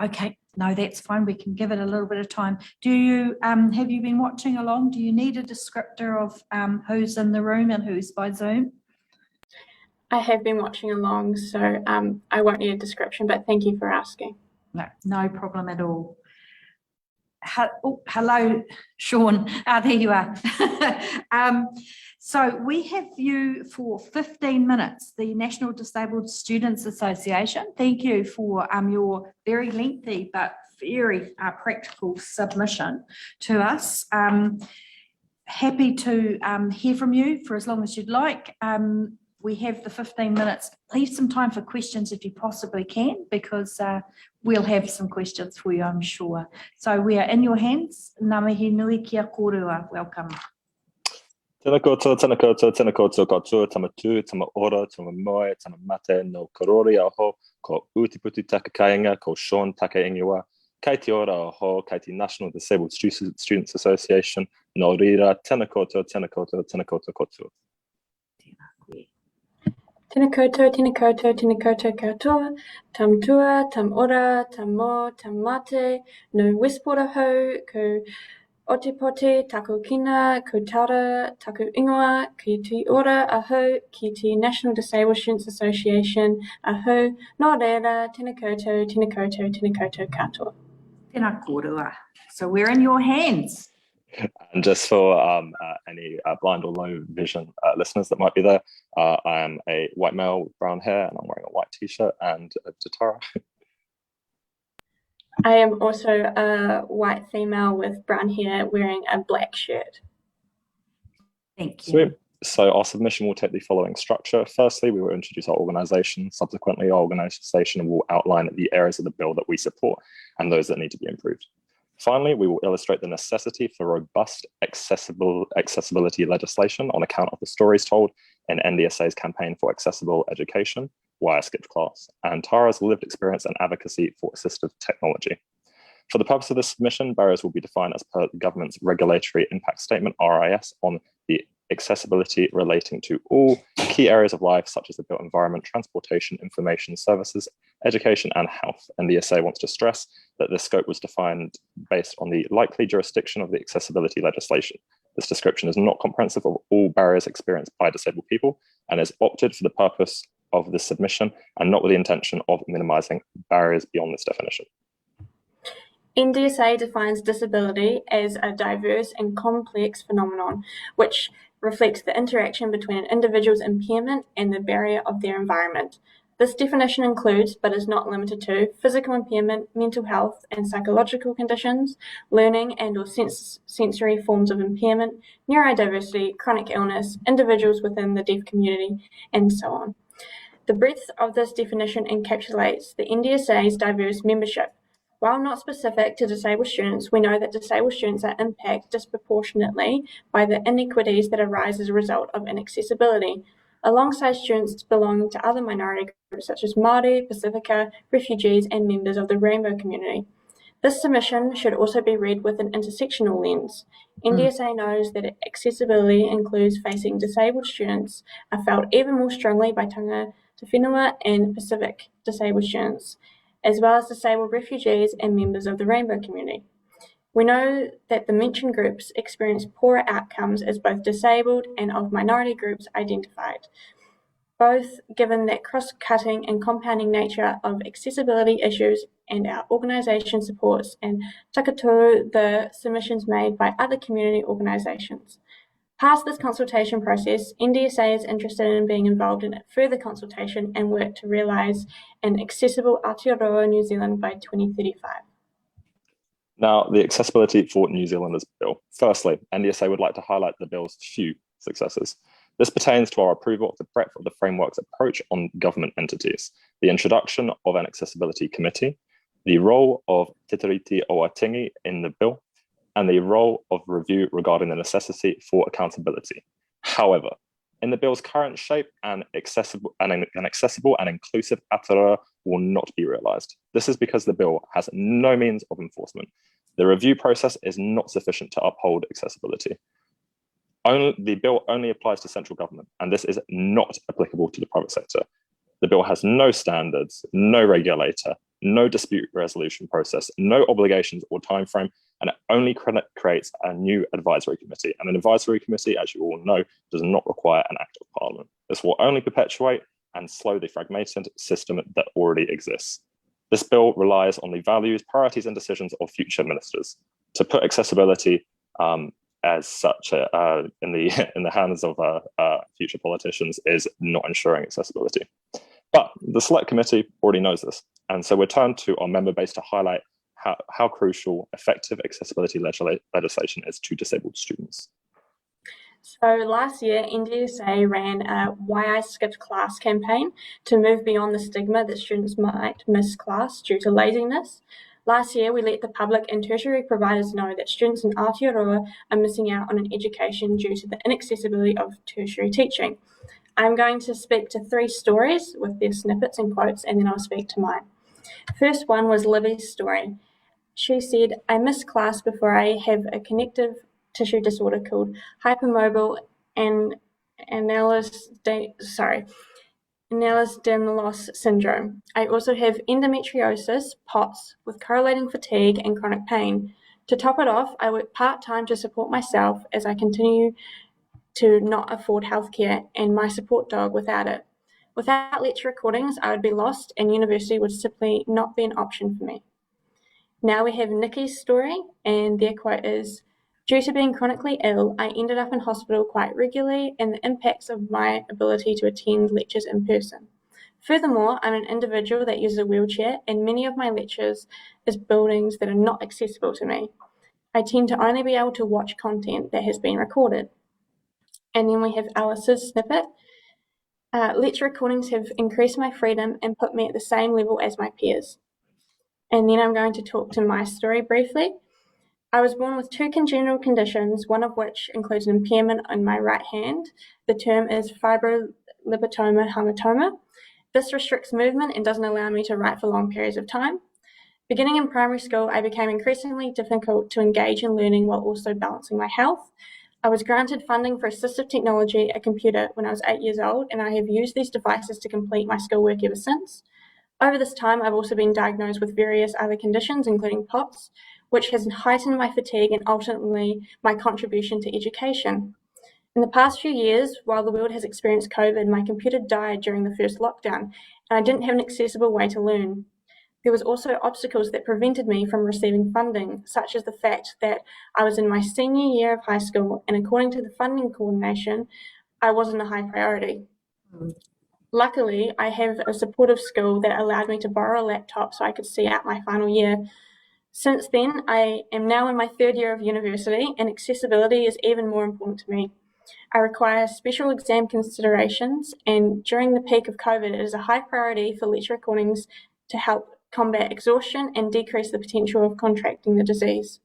Okay, no, that's fine. We can give it a little bit of time. Do you have you been watching along? Do you need a descriptor of who's in the room and who's by Zoom?
I have been watching along, so I won't need a description, but thank you for asking.
No problem at all. Hello, Sean. There you are. So we have you for 15 minutes, the National Disabled Students Association. Thank you for your very lengthy but very practical submission to us. Happy to hear from you for as long as you'd like. We have the 15 minutes. Leave some time for questions if you possibly can, because we'll have some questions for you, I'm sure. So we are in your hands. Ngā mihi nui kia kōrua. Welcome.
Tēnā koutou, tēnā koutou, tēnā koutou katoa, tama tū, tama ora, tama moe, tama mate, no karori aho, ko Utiputu Takakainga, ko Sean Takeingiwa, kei te ora aho, kei te National Disabled Students Association, no rira, tēnā koutou, tēnā koutou, tēnā koutou katoa.
Tēnā koutou, tēnā koutou, tēnā koutou katoa, tam tua, tam ora, tam mo, tam mate, no wispora hou, ko Otepote, taku kina, ko tara, taku ingoa, ki te ora aho, ki te National Disabled Students Association aho, nō reira, tēnā koutou, tēnā koutou, tēnā koutou katoa.
Tēnā kōrua. So we're in your hands.
And just for any blind or low vision listeners that might be there, I am a white male with brown hair, and I'm wearing a white t-shirt and a tatara.
I am also a white female with brown hair wearing a black shirt.
Thank you.
Sweet. So our submission will take the following structure. Firstly, we will introduce our organisation. Subsequently, our organisation will outline the areas of the bill that we support and those that need to be improved. Finally, we will illustrate the necessity for robust accessibility legislation on account of the stories told in NDSA's campaign for accessible education, Why I Skipped Class, and Tara's lived experience and advocacy for assistive technology. For the purpose of this submission, barriers will be defined as per the government's regulatory impact statement, RIS, on the accessibility relating to all key areas of life, such as the built environment, transportation, information services, education, and health. NDSA wants to stress that this scope was defined based on the likely jurisdiction of the accessibility legislation. This description is not comprehensive of all barriers experienced by disabled people and is opted for the purpose of this submission and not with the intention of minimizing barriers beyond this definition.
NDSA defines disability as a diverse and complex phenomenon, which reflects the interaction between an individual's impairment and the barrier of their environment. This definition includes, but is not limited to, physical impairment, mental health and psychological conditions, learning and or sensory forms of impairment, neurodiversity, chronic illness, individuals within the deaf community, and so on. The breadth of this definition encapsulates the NDSA's diverse membership. While not specific to disabled students, we know that disabled students are impacted disproportionately by the inequities that arise as a result of inaccessibility, alongside students belonging to other minority groups such as Māori, Pacifica, refugees, and members of the rainbow community. This submission should also be read with an intersectional lens. NDSA knows that accessibility includes facing disabled students are felt even more strongly by tanga te whenua and Pacific disabled students, as well as disabled refugees and members of the rainbow community. We know that the mentioned groups experience poorer outcomes as both disabled and of minority groups identified, both given that cross-cutting and compounding nature of accessibility issues and our organisation supports and takatū the submissions made by other community organisations. Past this consultation process, NDSA is interested in being involved in further consultation and work to realise an accessible Aotearoa New Zealand by 2035.
Now, the Accessibility for New Zealanders Bill. Firstly, NDSA would like to highlight the bill's few successes. This pertains to our approval of the breadth of the framework's approach on government entities, the introduction of an accessibility committee, the role of Te Tiriti o Atingi in the bill, and the role of review regarding the necessity for accountability. However, in the bill's current shape, an accessible and inclusive Aotearoa will not be realised. This is because the bill has no means of enforcement. The review process is not sufficient to uphold accessibility. The bill only applies to central government, and this is not applicable to the private sector. The bill has no standards, no regulator, no dispute resolution process, no obligations or timeframe, and it only creates a new advisory committee. And an advisory committee, as you all know, does not require an act of parliament. This will only perpetuate and slow the fragmented system that already exists. This bill relies on the values, priorities, and decisions of future ministers. To put accessibility as such in the hands of future politicians is not ensuring accessibility. But the select committee already knows this. And so we're turned to our member base to highlight how crucial effective accessibility legislation is to disabled students.
So last year, NDSA ran a Why I Skipped Class campaign to move beyond the stigma that students might miss class due to laziness. Last year, we let the public and tertiary providers know that students in Aotearoa are missing out on an education due to the inaccessibility of tertiary teaching. I'm going to speak to 3 stories with their snippets and quotes, and then I'll speak to mine. First one was Libby's story. She said, I missed class before I have a connective tissue disorder called hypermobile and Ehlers-Danlos syndrome. I also have endometriosis, POTS, with correlating fatigue and chronic pain. To top it off, I work part-time to support myself as I continue to not afford healthcare and my support dog without it. Without lecture recordings, I would be lost and university would simply not be an option for me. Now we have Nikki's story, and their quote is, due to being chronically ill, I ended up in hospital quite regularly and the impacts of my ability to attend lectures in person. Furthermore, I'm an individual that uses a wheelchair and many of my lectures is buildings that are not accessible to me. I tend to only be able to watch content that has been recorded. And then we have Alice's snippet. Lecture recordings have increased my freedom and put me at the same level as my peers. And then I'm going to talk to my story briefly. I was born with 2 congenital conditions, one of which includes an impairment on my right hand. The term is fibrolipotoma hamartoma. This restricts movement and doesn't allow me to write for long periods of time. Beginning in primary school, I became increasingly difficult to engage in learning while also balancing my health. I was granted funding for assistive technology, a computer, when I was 8 years old, and I have used these devices to complete my schoolwork ever since. Over this time, I've also been diagnosed with various other conditions, including POTS, which has heightened my fatigue and ultimately my contribution to education. In the past few years, while the world has experienced COVID, my computer died during the first lockdown, and I didn't have an accessible way to learn. There was also obstacles that prevented me from receiving funding, such as the fact that I was in my senior year of high school, and according to the funding coordination, I wasn't a high priority. Luckily, I have a supportive school that allowed me to borrow a laptop so I could see out my final year. Since then, I am now in my 3rd year of university, and accessibility is even more important to me. I require special exam considerations, and during the peak of COVID, it is a high priority for lecture recordings to help combat exhaustion and decrease the potential of contracting the disease.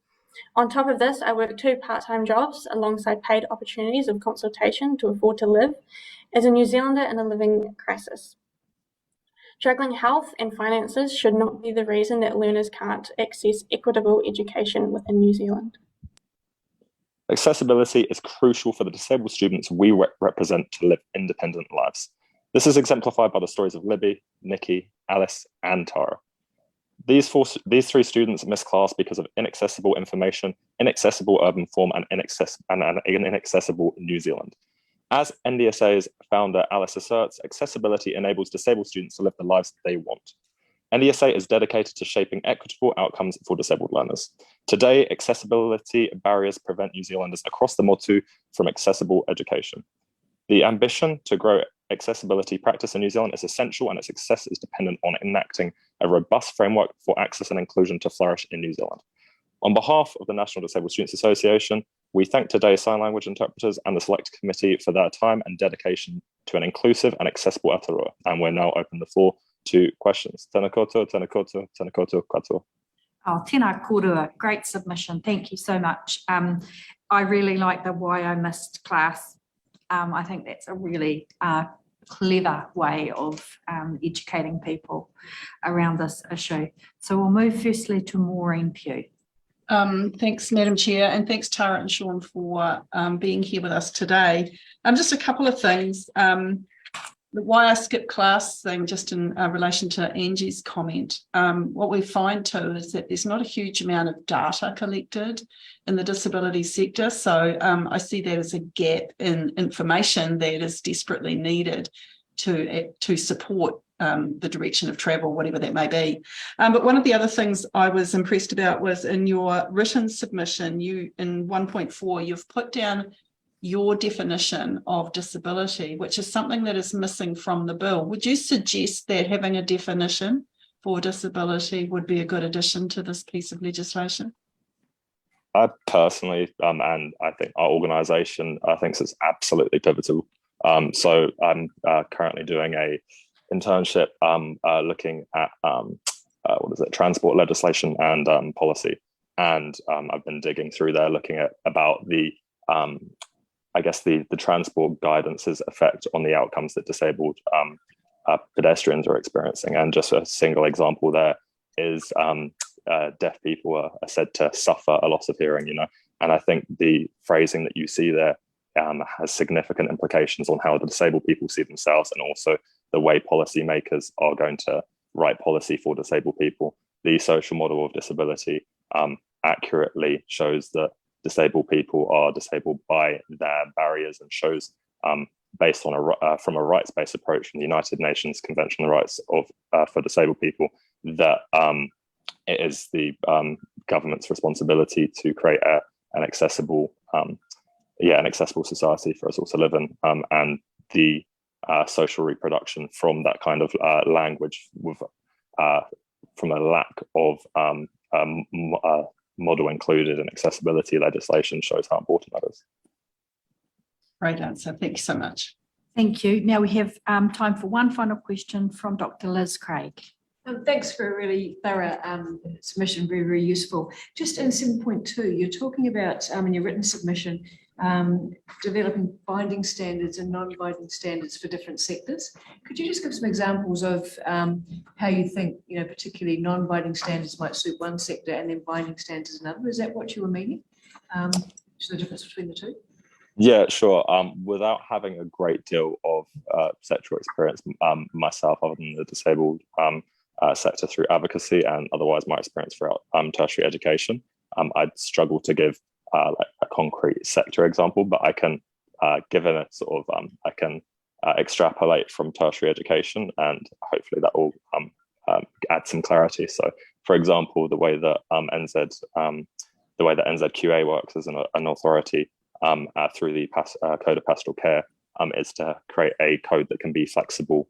On top of this, I work 2 part-time jobs alongside paid opportunities of consultation to afford to live as a New Zealander in a living crisis. Juggling health and finances should not be the reason that learners can't access equitable education within New Zealand.
Accessibility is crucial for the disabled students we represent to live independent lives. This is exemplified by the stories of Libby, Nikki, Alice, and Tara. These 3 students missed class because of inaccessible information, inaccessible urban form, and inaccessible New Zealand. As NDSA's founder Alice asserts, accessibility enables disabled students to live the lives they want. NDSA is dedicated to shaping equitable outcomes for disabled learners. Today, accessibility barriers prevent New Zealanders across the motu from accessible education. The ambition to grow accessibility practice in New Zealand is essential, and its success is dependent on enacting a robust framework for access and inclusion to flourish in New Zealand. On behalf of the National Disabled Students Association, we thank today's sign language interpreters and the Select Committee for their time and dedication to an inclusive and accessible Aotearoa. And we're now open the floor to questions. Tēnā koutou, tēnā koutou, tēnā koutou katoa.
Oh, tēnā korua, great submission. Thank you so much. I really like the Why I Missed class. I think that's a really clever way of educating people around this issue. So we'll move firstly to Maureen Pugh.
Thanks, Madam Chair, and thanks, Tara and Sean, for being here with us today. Just a couple of things. Why I skipped class thing, just in relation to Angie's comment, what we find too is that there's not a huge amount of data collected in the disability sector. So I see that as a gap in information that is desperately needed to support the direction of travel, whatever that may be. But one of the other things I was impressed about was in your written submission, you in 1.4, you've put down your definition of disability, which is something that is missing from the bill. Would you suggest that having a definition for disability would be a good addition to this piece of legislation?
I personally, and I think our organisation, thinks it's absolutely pivotal. So I'm currently doing a internship looking at transport legislation and policy, and I've been digging through there, looking at about the the transport guidance's effect on the outcomes that disabled pedestrians are experiencing. And just a single example there is deaf people are said to suffer a loss of hearing, and I think the phrasing that you see there has significant implications on how the disabled people see themselves, and also the way policymakers are going to write policy for disabled people. The social model of disability accurately shows that disabled people are disabled by their barriers, and shows based on from a rights-based approach from the United Nations Convention on the Rights of for Disabled People, that it is the government's responsibility to create an accessible society for us all to live in, and the social reproduction from that kind of language with from a lack of model included in accessibility legislation shows how important that is.
Great answer. Thank you so much.
Thank you. Now we have time for one final question from Dr. Liz Craig.
Thanks for a really thorough submission, very, very useful. Just in 7.2, you're talking about in your written submission, developing binding standards and non-binding standards for different sectors. Could you just give some examples of how you think, particularly non-binding standards might suit one sector and then binding standards another? Is that what you were meaning? Just the difference between the two?
Yeah, sure. Without having a great deal of sectoral experience myself, other than the disabled sector through advocacy and otherwise my experience throughout tertiary education, I'd struggle to give like a concrete sector example, but I can give it a sort of I can extrapolate from tertiary education, and hopefully that will add some clarity. So, for example, the way that NZQA works as an authority through the Code of Pastoral Care is to create a code that can be flexible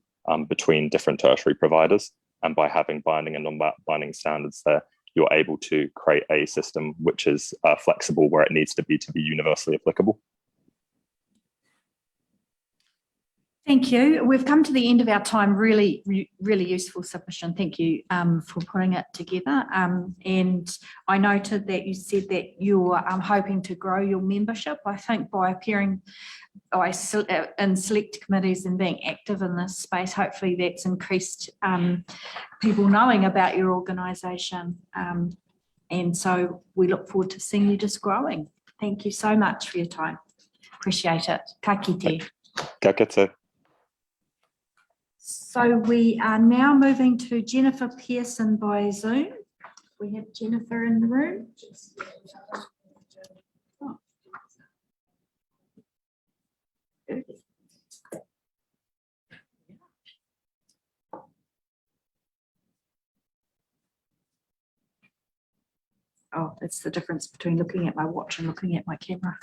between different tertiary providers, and by having binding and non-binding standards there, you're able to create a system which is flexible where it needs to be universally applicable.
Thank you. We've come to the end of our time. Really, really useful submission. Thank you for putting it together. And I noted that you said that you're hoping to grow your membership. I think by appearing in select committees and being active in this space, hopefully that's increased people knowing about your organisation. And so we look forward to seeing you just growing. Thank you so much for your time. Appreciate it. Ka kite.
Ka kite.
So we are now moving to Jennifer Pearson by Zoom. We have Jennifer in the room. Oh.
It's the difference between looking at my watch and looking at my camera.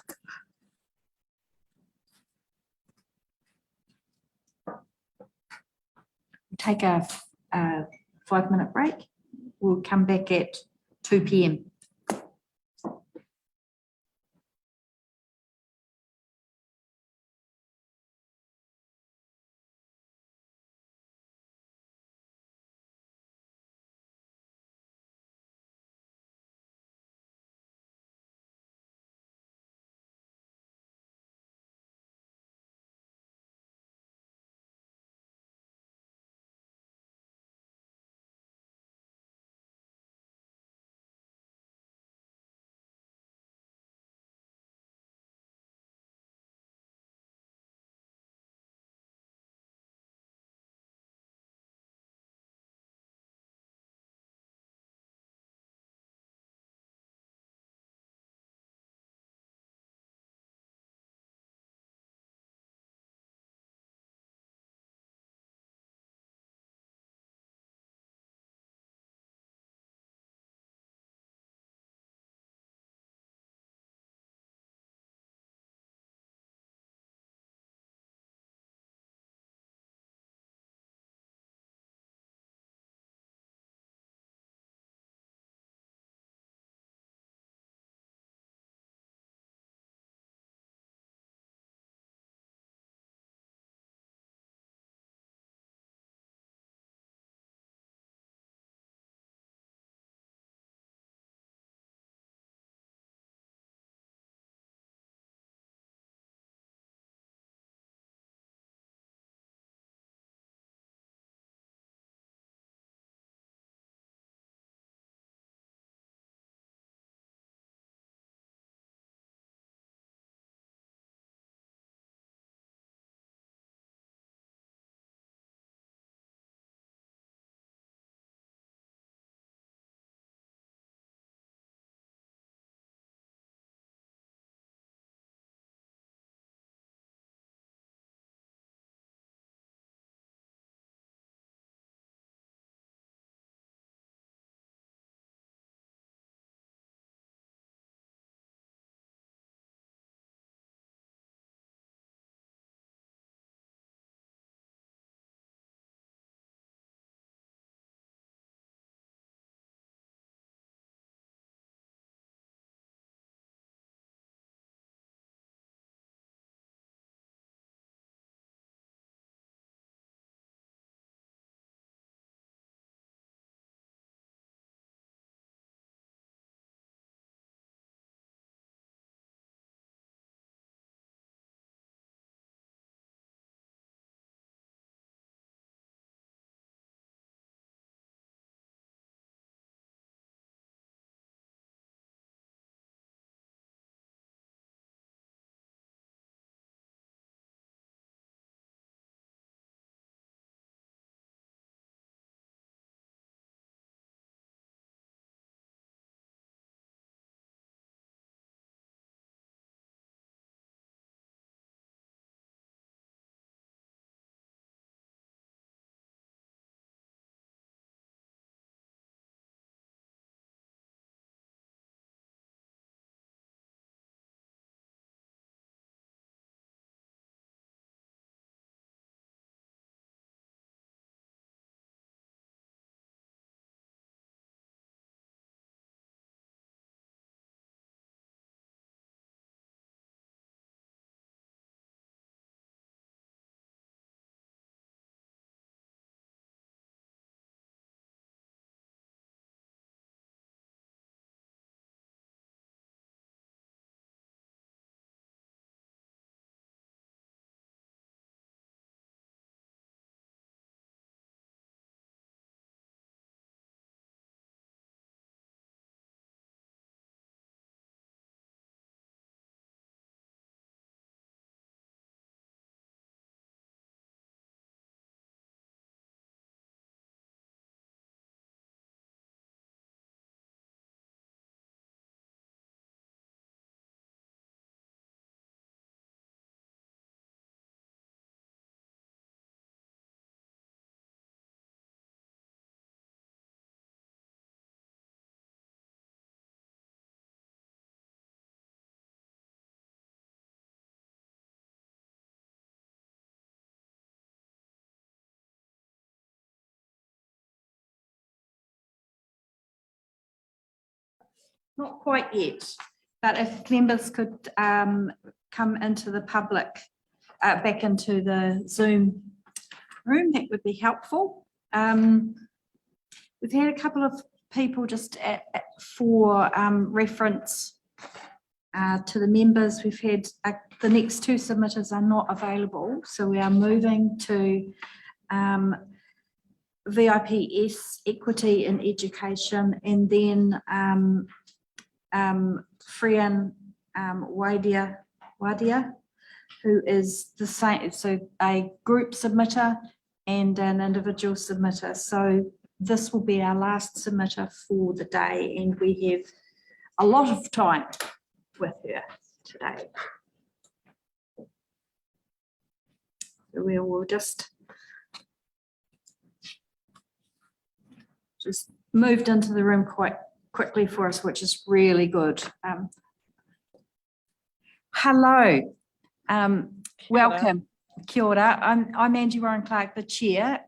Take a 5-minute break. We'll come back at 2 p.m.
Not quite yet, but if members could come into the public, back into the Zoom room, that would be helpful. We've had a couple of people just for reference to the members. We've had the next two submitters are not available, so we are moving to VIPS equity in education, and then Frian Wadia, who is the same, so a group submitter and an individual submitter. So this will be our last submitter for the day, and we have a lot of time with her today. So we will just moved into the room quite quickly for us, which is really good. Hello, welcome. Kia ora. I'm Angie Warren-Clark, the chair.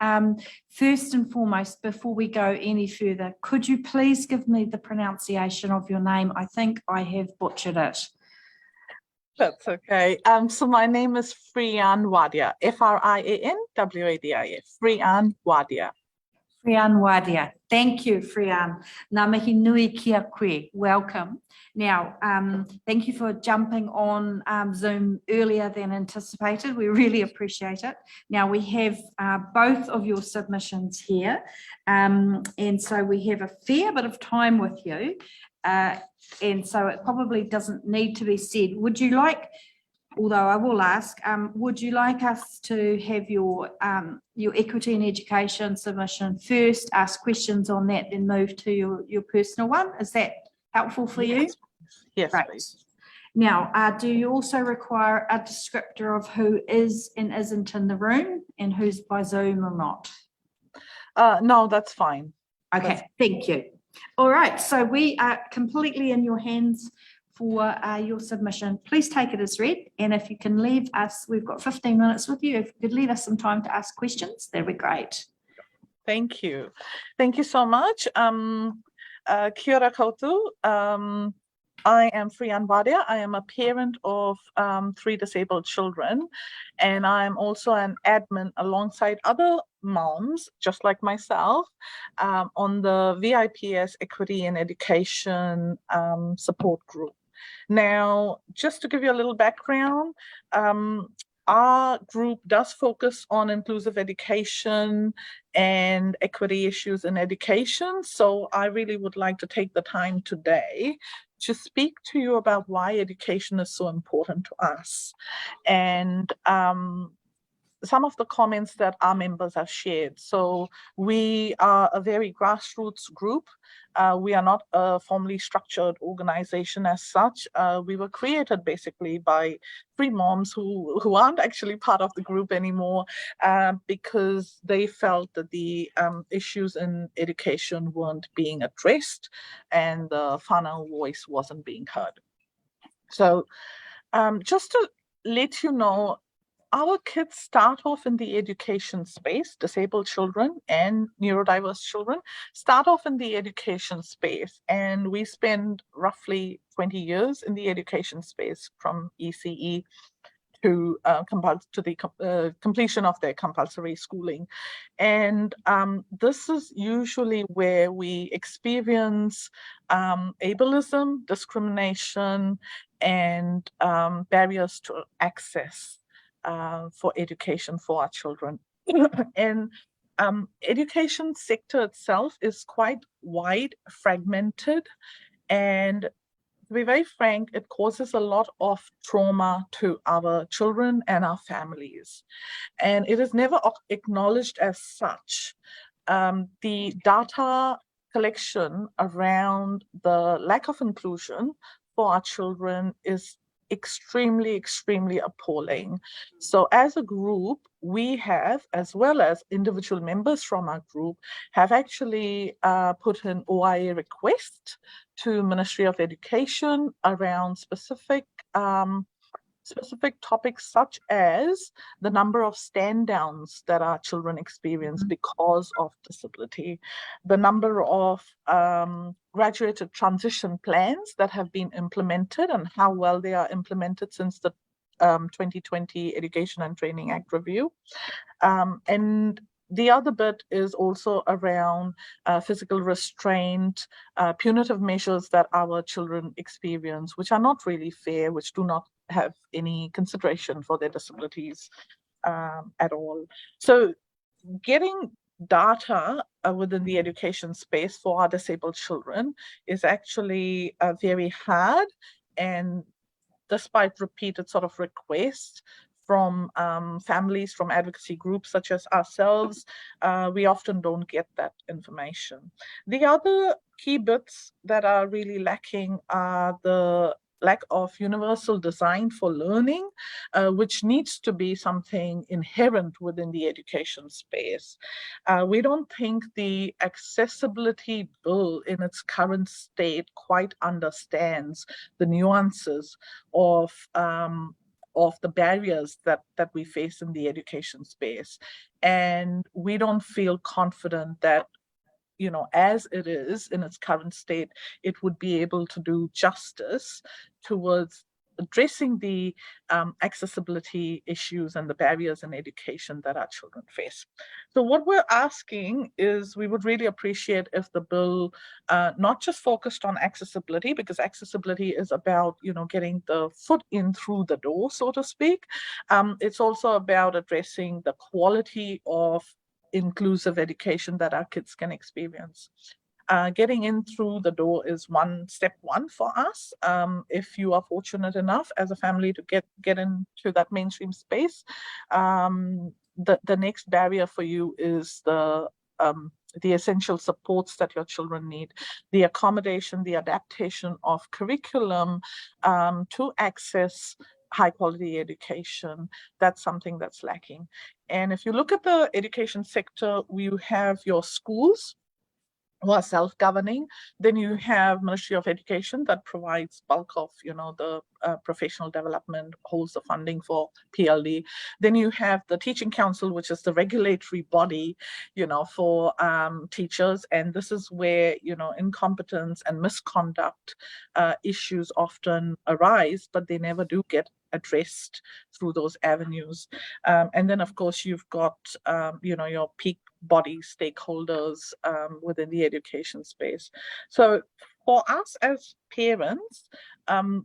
First and foremost, before we go any further, could you please give me the pronunciation of your name? I think I have butchered it.
That's okay. So my name is Frian Wadia, Frian Wadia, Frian Wadia.
Frian Wadia. Thank you, Frian. Ngā mihi nui kia koe. Welcome. Now, thank you for jumping on Zoom earlier than anticipated. We really appreciate it. Now, we have both of your submissions here, and so we have a fair bit of time with you, and so it probably doesn't need to be said. Would you like, although I will ask, would you like us to have your equity in education submission first, ask questions on that, then move to your personal one? Is that helpful for you?
Yes,
right.
please.
Now, do you also require a descriptor of who is and isn't in the room and who's by Zoom or not?
No, that's fine.
Okay, thank you. All right, so we are completely in your hands for your submission. Please take it as read, and if you can leave us, we've got 15 minutes with you, if you could leave us some time to ask questions, that'd be great.
Thank you. Thank you so much. Kia ora koutou. I am Frian Wadia. I am a parent of 3 disabled children, and I'm also an admin alongside other moms, just like myself, on the VIPS Equity in Education support group. Now, just to give you a little background, our group does focus on inclusive education and equity issues in education. So I really would like to take the time today to speak to you about why education is so important to us. And some of the comments that our members have shared. So we are a very grassroots group. We are not a formally structured organization as such. We were created basically by 3 moms who aren't actually part of the group anymore because they felt that the issues in education weren't being addressed and the whānau voice wasn't being heard. So just to let you know, our kids start off in the education space. Disabled children and neurodiverse children start off in the education space, and we spend roughly 20 years in the education space from ECE to the completion of their compulsory schooling. And this is usually where we experience ableism, discrimination, and barriers to access for education for our children. And education sector itself is quite wide, fragmented, and to be very frank, it causes a lot of trauma to our children and our families. And it is never acknowledged as such. The data collection around the lack of inclusion for our children is extremely appalling. So as a group, we have, as well as individual members from our group, have actually put an OIA request to Ministry of Education around specific specific topics such as the number of stand downs that our children experience because of disability, the number of graduated transition plans that have been implemented and how well they are implemented since the 2020 Education and Training Act review. And the other bit is also around physical restraint, punitive measures that our children experience, which are not really fair, which do not have any consideration for their disabilities at all. So getting data within the education space for our disabled children is actually very hard, and despite repeated sort of requests from families, from advocacy groups such as ourselves, we often don't get that information. The other key bits that are really lacking are the lack of universal design for learning, which needs to be something inherent within the education space. We don't think the accessibility bill in its current state quite understands the nuances of the barriers that we face in the education space. And we don't feel confident that, you know, as it is in its current state, it would be able to do justice towards addressing the accessibility issues and the barriers in education that our children face. So what we're asking is, we would really appreciate if the bill not just focused on accessibility, because accessibility is about, you know, getting the foot in through the door, so to speak. It's also about addressing the quality of inclusive education that our kids can experience. Getting in through the door is step one for us. If you are fortunate enough as a family to get into that mainstream space, the next barrier for you is the essential supports that your children need, the accommodation, the adaptation of curriculum to access high quality education. That's something that's lacking. And if you look at the education sector, you have your schools who are self-governing. Then you have Ministry of Education that provides bulk of, you know, the professional development, holds the funding for PLD. Then you have the Teaching Council, which is the regulatory body, you know, for teachers. And this is where, you know, incompetence and misconduct issues often arise, but they never do get addressed through those avenues. And then, of course, you've got, you know, your peak body stakeholders within the education space. So for us as parents,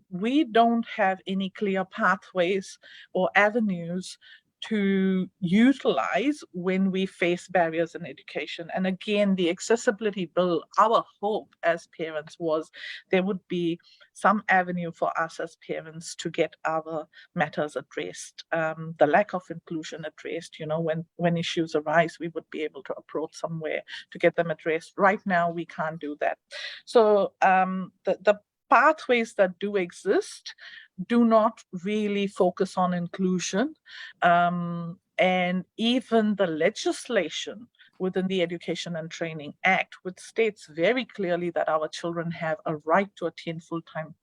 we don't have any clear pathways or avenues to utilize when we face barriers in education. And again, the accessibility bill, our hope as parents was there would be some avenue for us as parents to get our matters addressed, the lack of inclusion addressed. You know, when issues arise, we would be able to approach somewhere to get them addressed. Right now, we can't do that. So the pathways that do exist do not really focus on inclusion. And even the legislation within the Education and Training Act, which states very clearly that our children have a right to attend full-time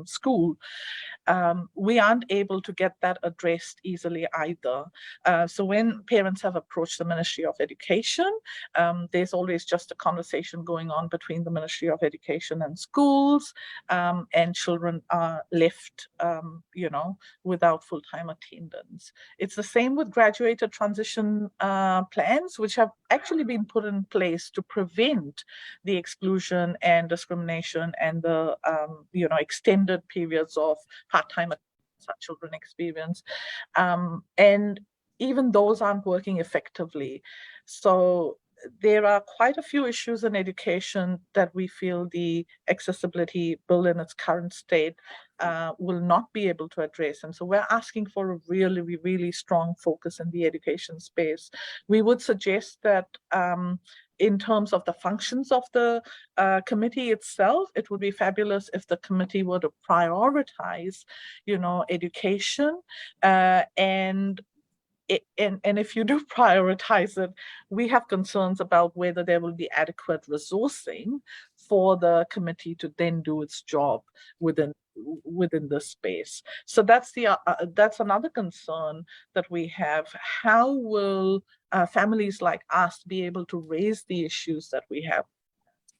school, we aren't able to get that addressed easily either. So when parents have approached the Ministry of Education, there's always just a conversation going on between the Ministry of Education and schools, and children are left, you know, without full-time attendance. It's the same with graduated transition plans, which have actually been put in place to prevent the exclusion and discrimination and the, you know, extended periods of part-time that children experience. And even those aren't working effectively. So there are quite a few issues in education that we feel the accessibility bill in its current state will not be able to address. And so we're asking for a really, really strong focus in the education space. We would suggest that in terms of the functions of the committee itself, it would be fabulous if the committee were to prioritize, you know, education, and if you do prioritize it, we have concerns about whether there will be adequate resourcing for the committee to then do its job within the space. So that's that's another concern that we have. How will families like us be able to raise the issues that we have?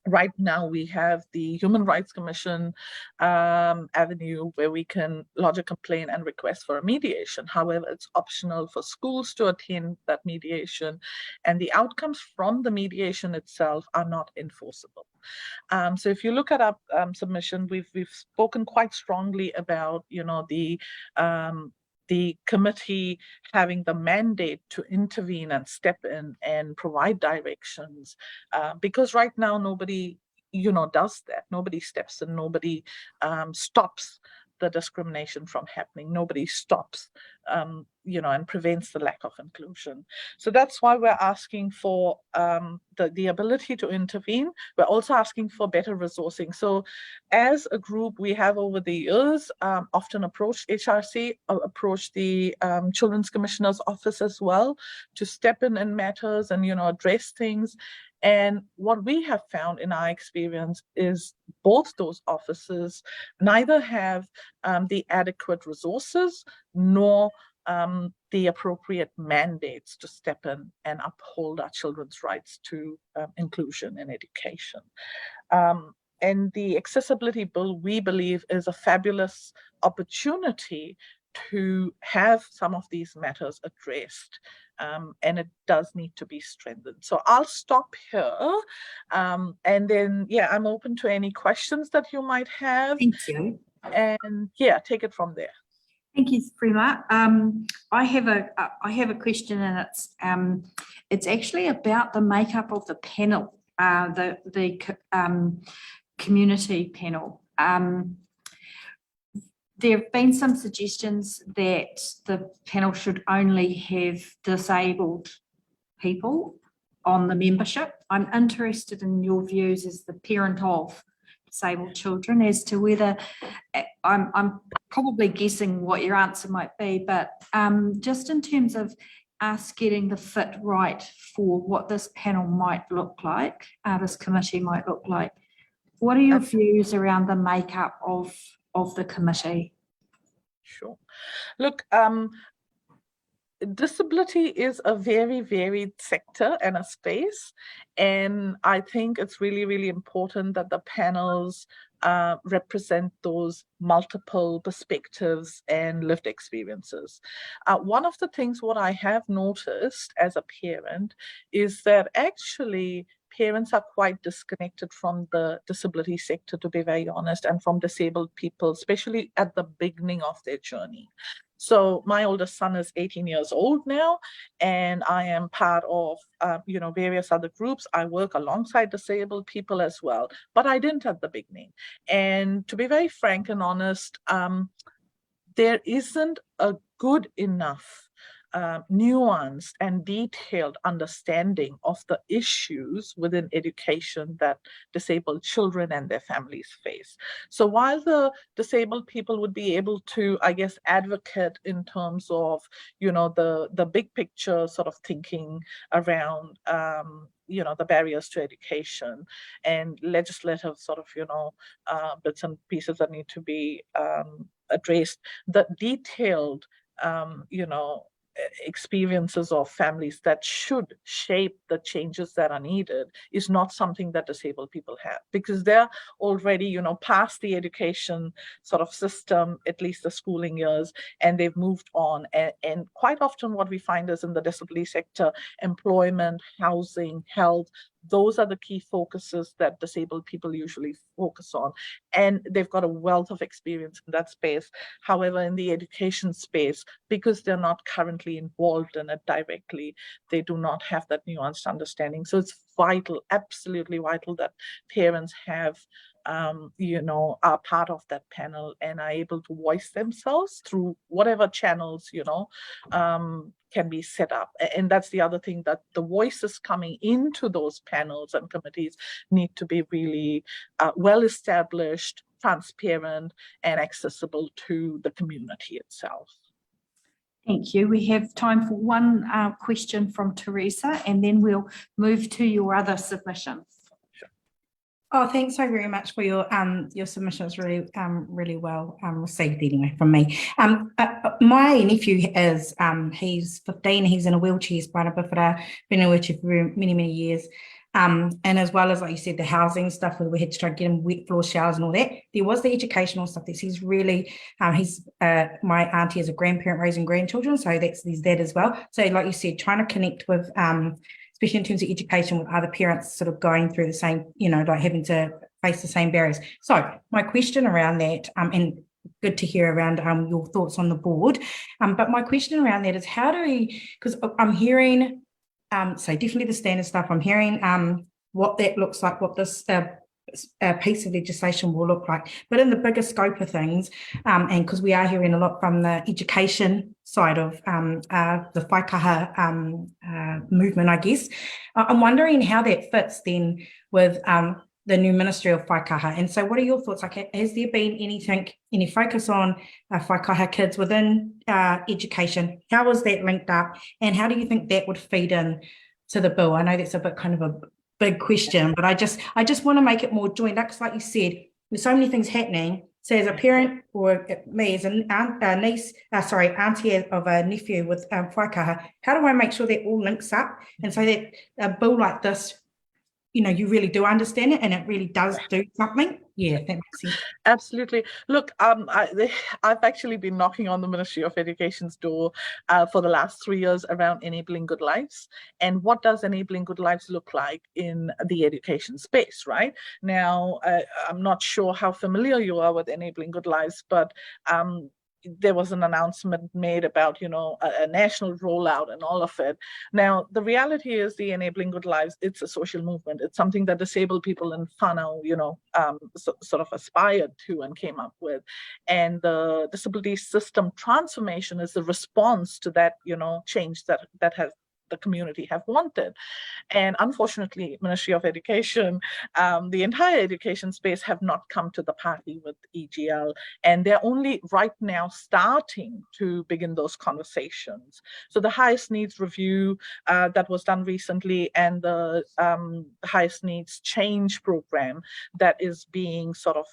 Right now, we have the Human Rights Commission avenue where we can lodge a complaint and request for a mediation. However, it's optional for schools to attend that mediation, and the outcomes from the mediation itself are not enforceable. So if you look at our submission, we've spoken quite strongly about, you know, the committee having the mandate to intervene and step in and provide directions, because right now nobody, you know, does that. Nobody steps in, nobody stops the discrimination from happening. Nobody stops, you know, and prevents the lack of inclusion. So that's why we're asking for the ability to intervene. We're also asking for better resourcing. So as a group, we have over the years often approached HRC, approached the Children's Commissioner's Office as well to step in matters and, you know, address things. And what we have found in our experience is both those offices neither have the adequate resources nor the appropriate mandates to step in and uphold our children's rights to inclusion and education. And the accessibility bill, we believe, is a fabulous opportunity to have some of these matters addressed. And it does need to be strengthened. So I'll stop here. And then, yeah, I'm open to any questions that you might have.
Thank you.
And yeah, take it from there.
Thank you, Frima. I have a question, and it's actually about the makeup of the panel, the community panel. There have been some suggestions that the panel should only have disabled people on the membership. I'm interested in your views as the parent of disabled children as to whether, I'm probably guessing what your answer might be, but just in terms of us getting the fit right for what this panel might look like, this committee might look like, what are your views around the makeup of the committee?
Sure. Look, disability is a very varied sector and a space, and I think it's really, really important that the panels represent those multiple perspectives and lived experiences. One of the things what I have noticed as a parent is that actually parents are quite disconnected from the disability sector, to be very honest, and from disabled people, especially at the beginning of their journey. So my oldest son is 18 years old now, and I am part of, you know, various other groups. I work alongside disabled people as well, but I didn't at the beginning. And to be very frank and honest, there isn't a good enough nuanced and detailed understanding of the issues within education that disabled children and their families face. So while the disabled people would be able to, I guess, advocate in terms of, you know, the big picture sort of thinking around, you know, the barriers to education and legislative sort of, you know, bits and pieces that need to be addressed, the detailed, you know, experiences of families that should shape the changes that are needed is not something that disabled people have, because they're already, you know, past the education sort of system, at least the schooling years, and they've moved on. And quite often what we find is in the disability sector, employment, housing, health, those are the key focuses that disabled people usually focus on. And they've got a wealth of experience in that space. However, in the education space, because they're not currently involved in it directly, they do not have that nuanced understanding. So it's vital, absolutely vital, that parents have, you know, are part of that panel and are able to voice themselves through whatever channels, you know, can be set up. And that's the other thing, that the voices coming into those panels and committees need to be really well established, transparent, and accessible to the community itself.
Thank you. We have time for one question from Teresa, and then we'll move to your other submissions.
Oh, thanks so very much for your submission. It's really really well received anyway from me. My nephew is he's 15. He's in a wheelchair, spina bifida, been in a wheelchair for many years. And as well as, like you said, the housing stuff where we had to try to get him wet floor showers and all that. There was the educational stuff that he's really he's my auntie is a grandparent raising grandchildren, so there's that as well. So like you said, trying to connect with especially in terms of education with other parents sort of going through the same, like having to face the same barriers. So my question around that, and good to hear around your thoughts on the board, but my question around that is how do we, because I'm hearing, so definitely the standard stuff, I'm hearing what that looks like, what this piece of legislation will look like, but in the bigger scope of things, and because we are hearing a lot from the education side of the whaikaha movement, I guess, I'm wondering how that fits then with the new Ministry of Whaikaha. And so what are your thoughts? Like, has there been any focus on whaikaha kids within education? How is that linked up? And how do you think that would feed in to the bill? I know that's a bit kind of a big question, but I just want to make it more joined up, because like you said, there's so many things happening. So as a parent, or me as auntie of a nephew with whaikaha, how do I make sure that all links up? And so that a bill like this, you really do understand it and it really does do something. Yeah, that makes sense.
Absolutely. Look, I've actually been knocking on the Ministry of Education's door for the last 3 years around enabling good lives. And what does enabling good lives look like in the education space, right? Now, I'm not sure how familiar you are with enabling good lives, but there was an announcement made about, a national rollout and all of it. Now, the reality is the Enabling Good Lives, it's a social movement. It's something that disabled people in whānau, sort of aspired to and came up with. And the disability system transformation is the response to that, change that has the community have wanted. And unfortunately, Ministry of Education, the entire education space have not come to the party with EGL, and they're only right now starting to begin those conversations. So the highest needs review that was done recently, and the highest needs change program that is being sort of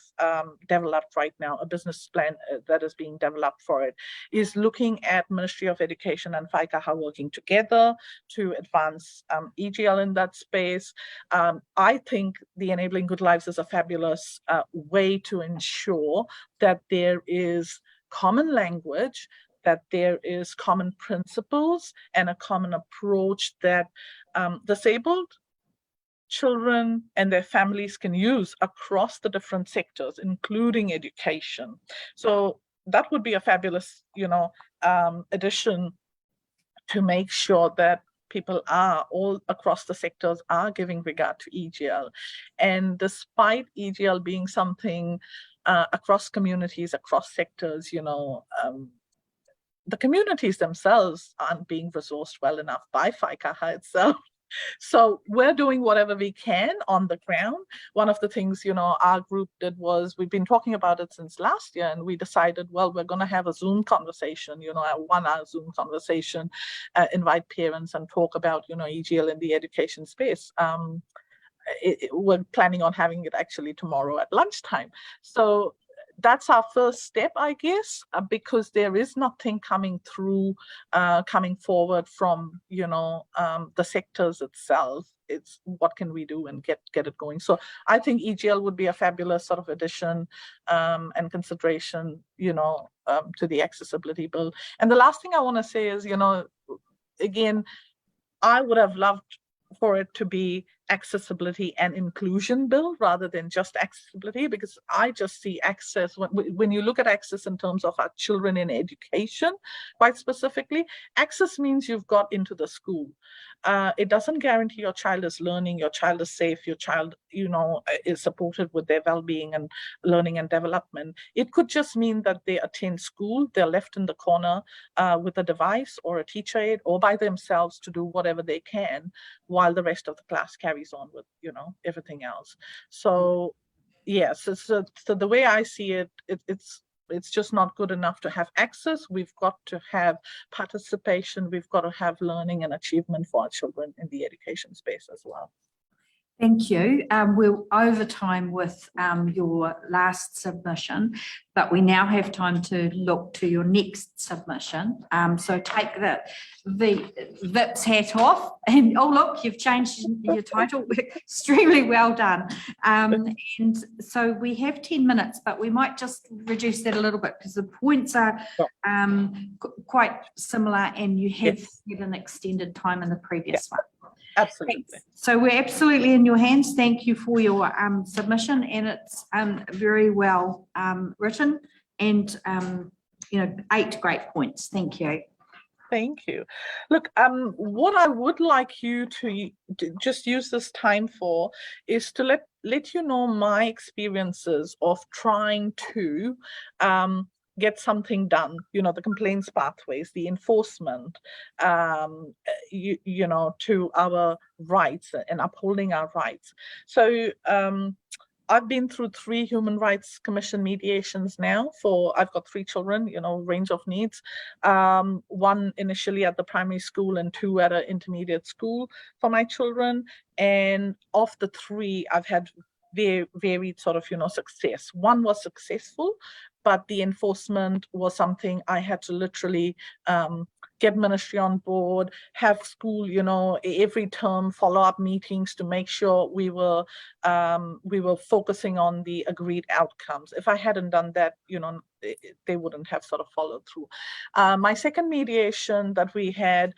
developed right now, a business plan that is being developed for it, is looking at Ministry of Education and whaikaha working together to advance EGL in that space. I think the Enabling Good Lives is a fabulous way to ensure that there is common language, that there is common principles and a common approach that disabled children and their families can use across the different sectors, including education. So that would be a fabulous, addition to make sure that people are all across the sectors are giving regard to EGL. And despite EGL being something across communities, across sectors, the communities themselves aren't being resourced well enough by whaikaha itself. So we're doing whatever we can on the ground. One of the things, our group did was, we've been talking about it since last year, and we decided, well, we're going to have a Zoom conversation, a 1 hour Zoom conversation, invite parents and talk about, EGL in the education space. We're planning on having it actually tomorrow at lunchtime. So that's our first step, I guess, because there is nothing coming forward from, the sectors itself. It's what can we do and get it going. So I think EGL would be a fabulous sort of addition and consideration, to the accessibility bill. And the last thing I want to say is, again, I would have loved for it to be accessibility and inclusion bill rather than just accessibility, because I just see access, when you look at access in terms of our children in education, quite specifically, access means you've got into the school. It doesn't guarantee your child is learning, your child is safe, your child, is supported with their well-being and learning and development. It could just mean that they attend school, they're left in the corner with a device or a teacher aid or by themselves to do whatever they can while the rest of the class carries on with, everything else. So, yes, so the way I see it, it's just not good enough to have access. We've got to have participation. We've got to have learning and achievement for our children in the education space as well.
Thank you. We're over time with your last submission, but we now have time to look to your next submission. So take the VIP's hat off, and oh look, you've changed your title. Extremely well done. And so we have 10 minutes, but we might just reduce that a little bit because the points are quite similar, and you have had an extended time in the previous one.
Absolutely.
So we're absolutely in your hands. Thank you for your submission, and it's very well written, and 8 great points. Thank you.
Thank you. Look, what I would like you to just use this time for is to let you know my experiences of trying to get something done, the complaints pathways, the enforcement, to our rights and upholding our rights. So I've been through 3 Human Rights Commission mediations now I've got 3 children, range of needs, 1 initially at the primary school and 2 at an intermediate school for my children. And of the 3, I've had very varied sort of, success. 1 was successful, but the enforcement was something I had to literally get ministry on board, have school, every term follow-up meetings to make sure we were focusing on the agreed outcomes. If I hadn't done that, they wouldn't have sort of followed through. My second mediation that we had,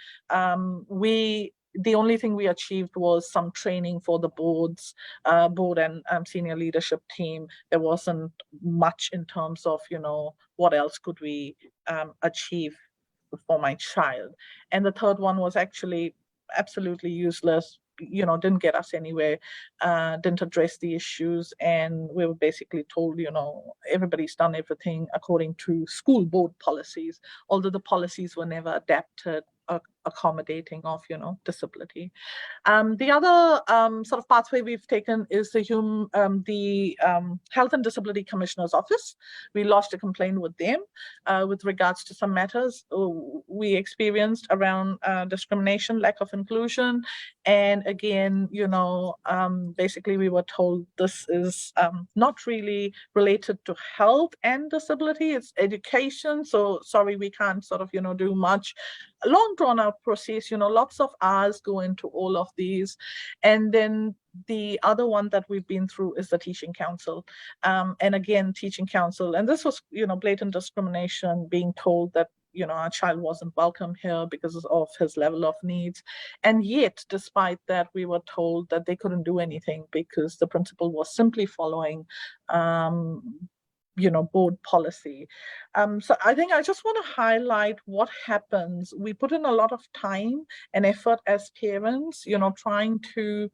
the only thing we achieved was some training for the board and senior leadership team. There wasn't much in terms of, what else could we achieve for my child. And the third one was actually absolutely useless, didn't get us anywhere, didn't address the issues. And we were basically told, everybody's done everything according to school board policies, although the policies were never adapted accommodating of disability. The other sort of pathway we've taken is the Health and Disability Commissioner's Office. We lodged a complaint with them with regards to some matters we experienced around discrimination, lack of inclusion, and again, basically we were told this is not really related to health and disability, it's education, so sorry, we can't sort of do much. Long drawn out process, lots of hours go into all of these. And then the other one that we've been through is the teaching council. And again, teaching council, and this was, blatant discrimination, being told that, our child wasn't welcome here because of his level of needs. And yet, despite that, we were told that they couldn't do anything because the principal was simply following board policy. So I think I just want to highlight what happens. We put in a lot of time and effort as parents, trying to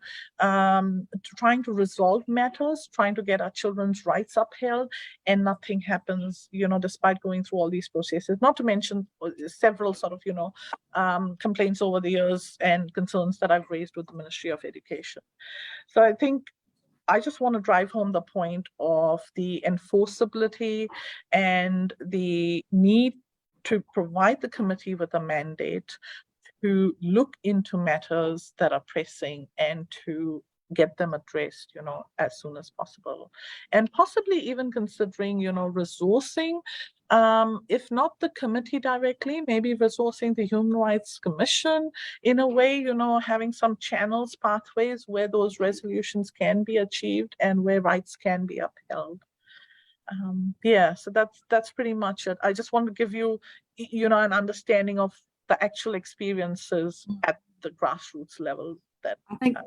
resolve matters, trying to get our children's rights upheld, and nothing happens, despite going through all these processes. Not to mention several sort of, complaints over the years and concerns that I've raised with the Ministry of Education. So I think I just want to drive home the point of the enforceability and the need to provide the committee with a mandate to look into matters that are pressing and to get them addressed, as soon as possible. And possibly even considering, resourcing, if not the committee directly, maybe resourcing the Human Rights Commission in a way, having some channels, pathways where those resolutions can be achieved and where rights can be upheld. So that's pretty much it. I just want to give you, an understanding of the actual experiences at the grassroots level. That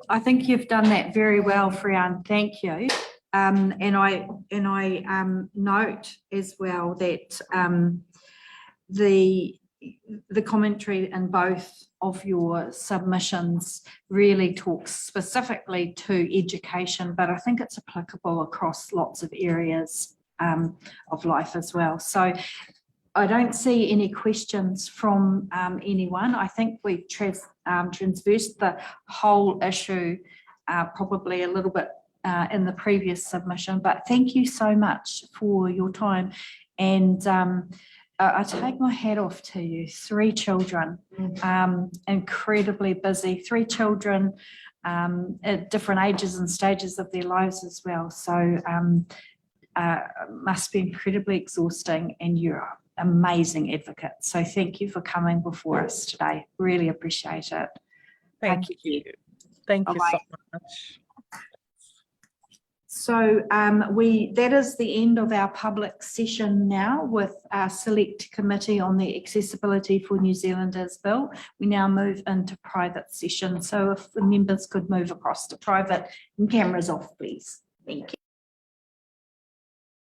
I think you've done that very well, Frian. Thank you. And I note as well that the commentary in both of your submissions really talks specifically to education, but I think it's applicable across lots of areas of life as well. So I don't see any questions from anyone. I think we've transversed the whole issue probably a little bit in the previous submission, but thank you so much for your time. And I take my hat off to you. 3 children, incredibly busy, 3 children, at different ages and stages of their lives as well. So must be incredibly exhausting, and you're amazing advocates. So thank you for coming before us today. Really appreciate it.
Thank you. Thank you so much.
So that is the end of our public session now with our select committee on the Accessibility for New Zealanders bill. We now move into private session. So if the members could move across to private and cameras off, please. Thank you.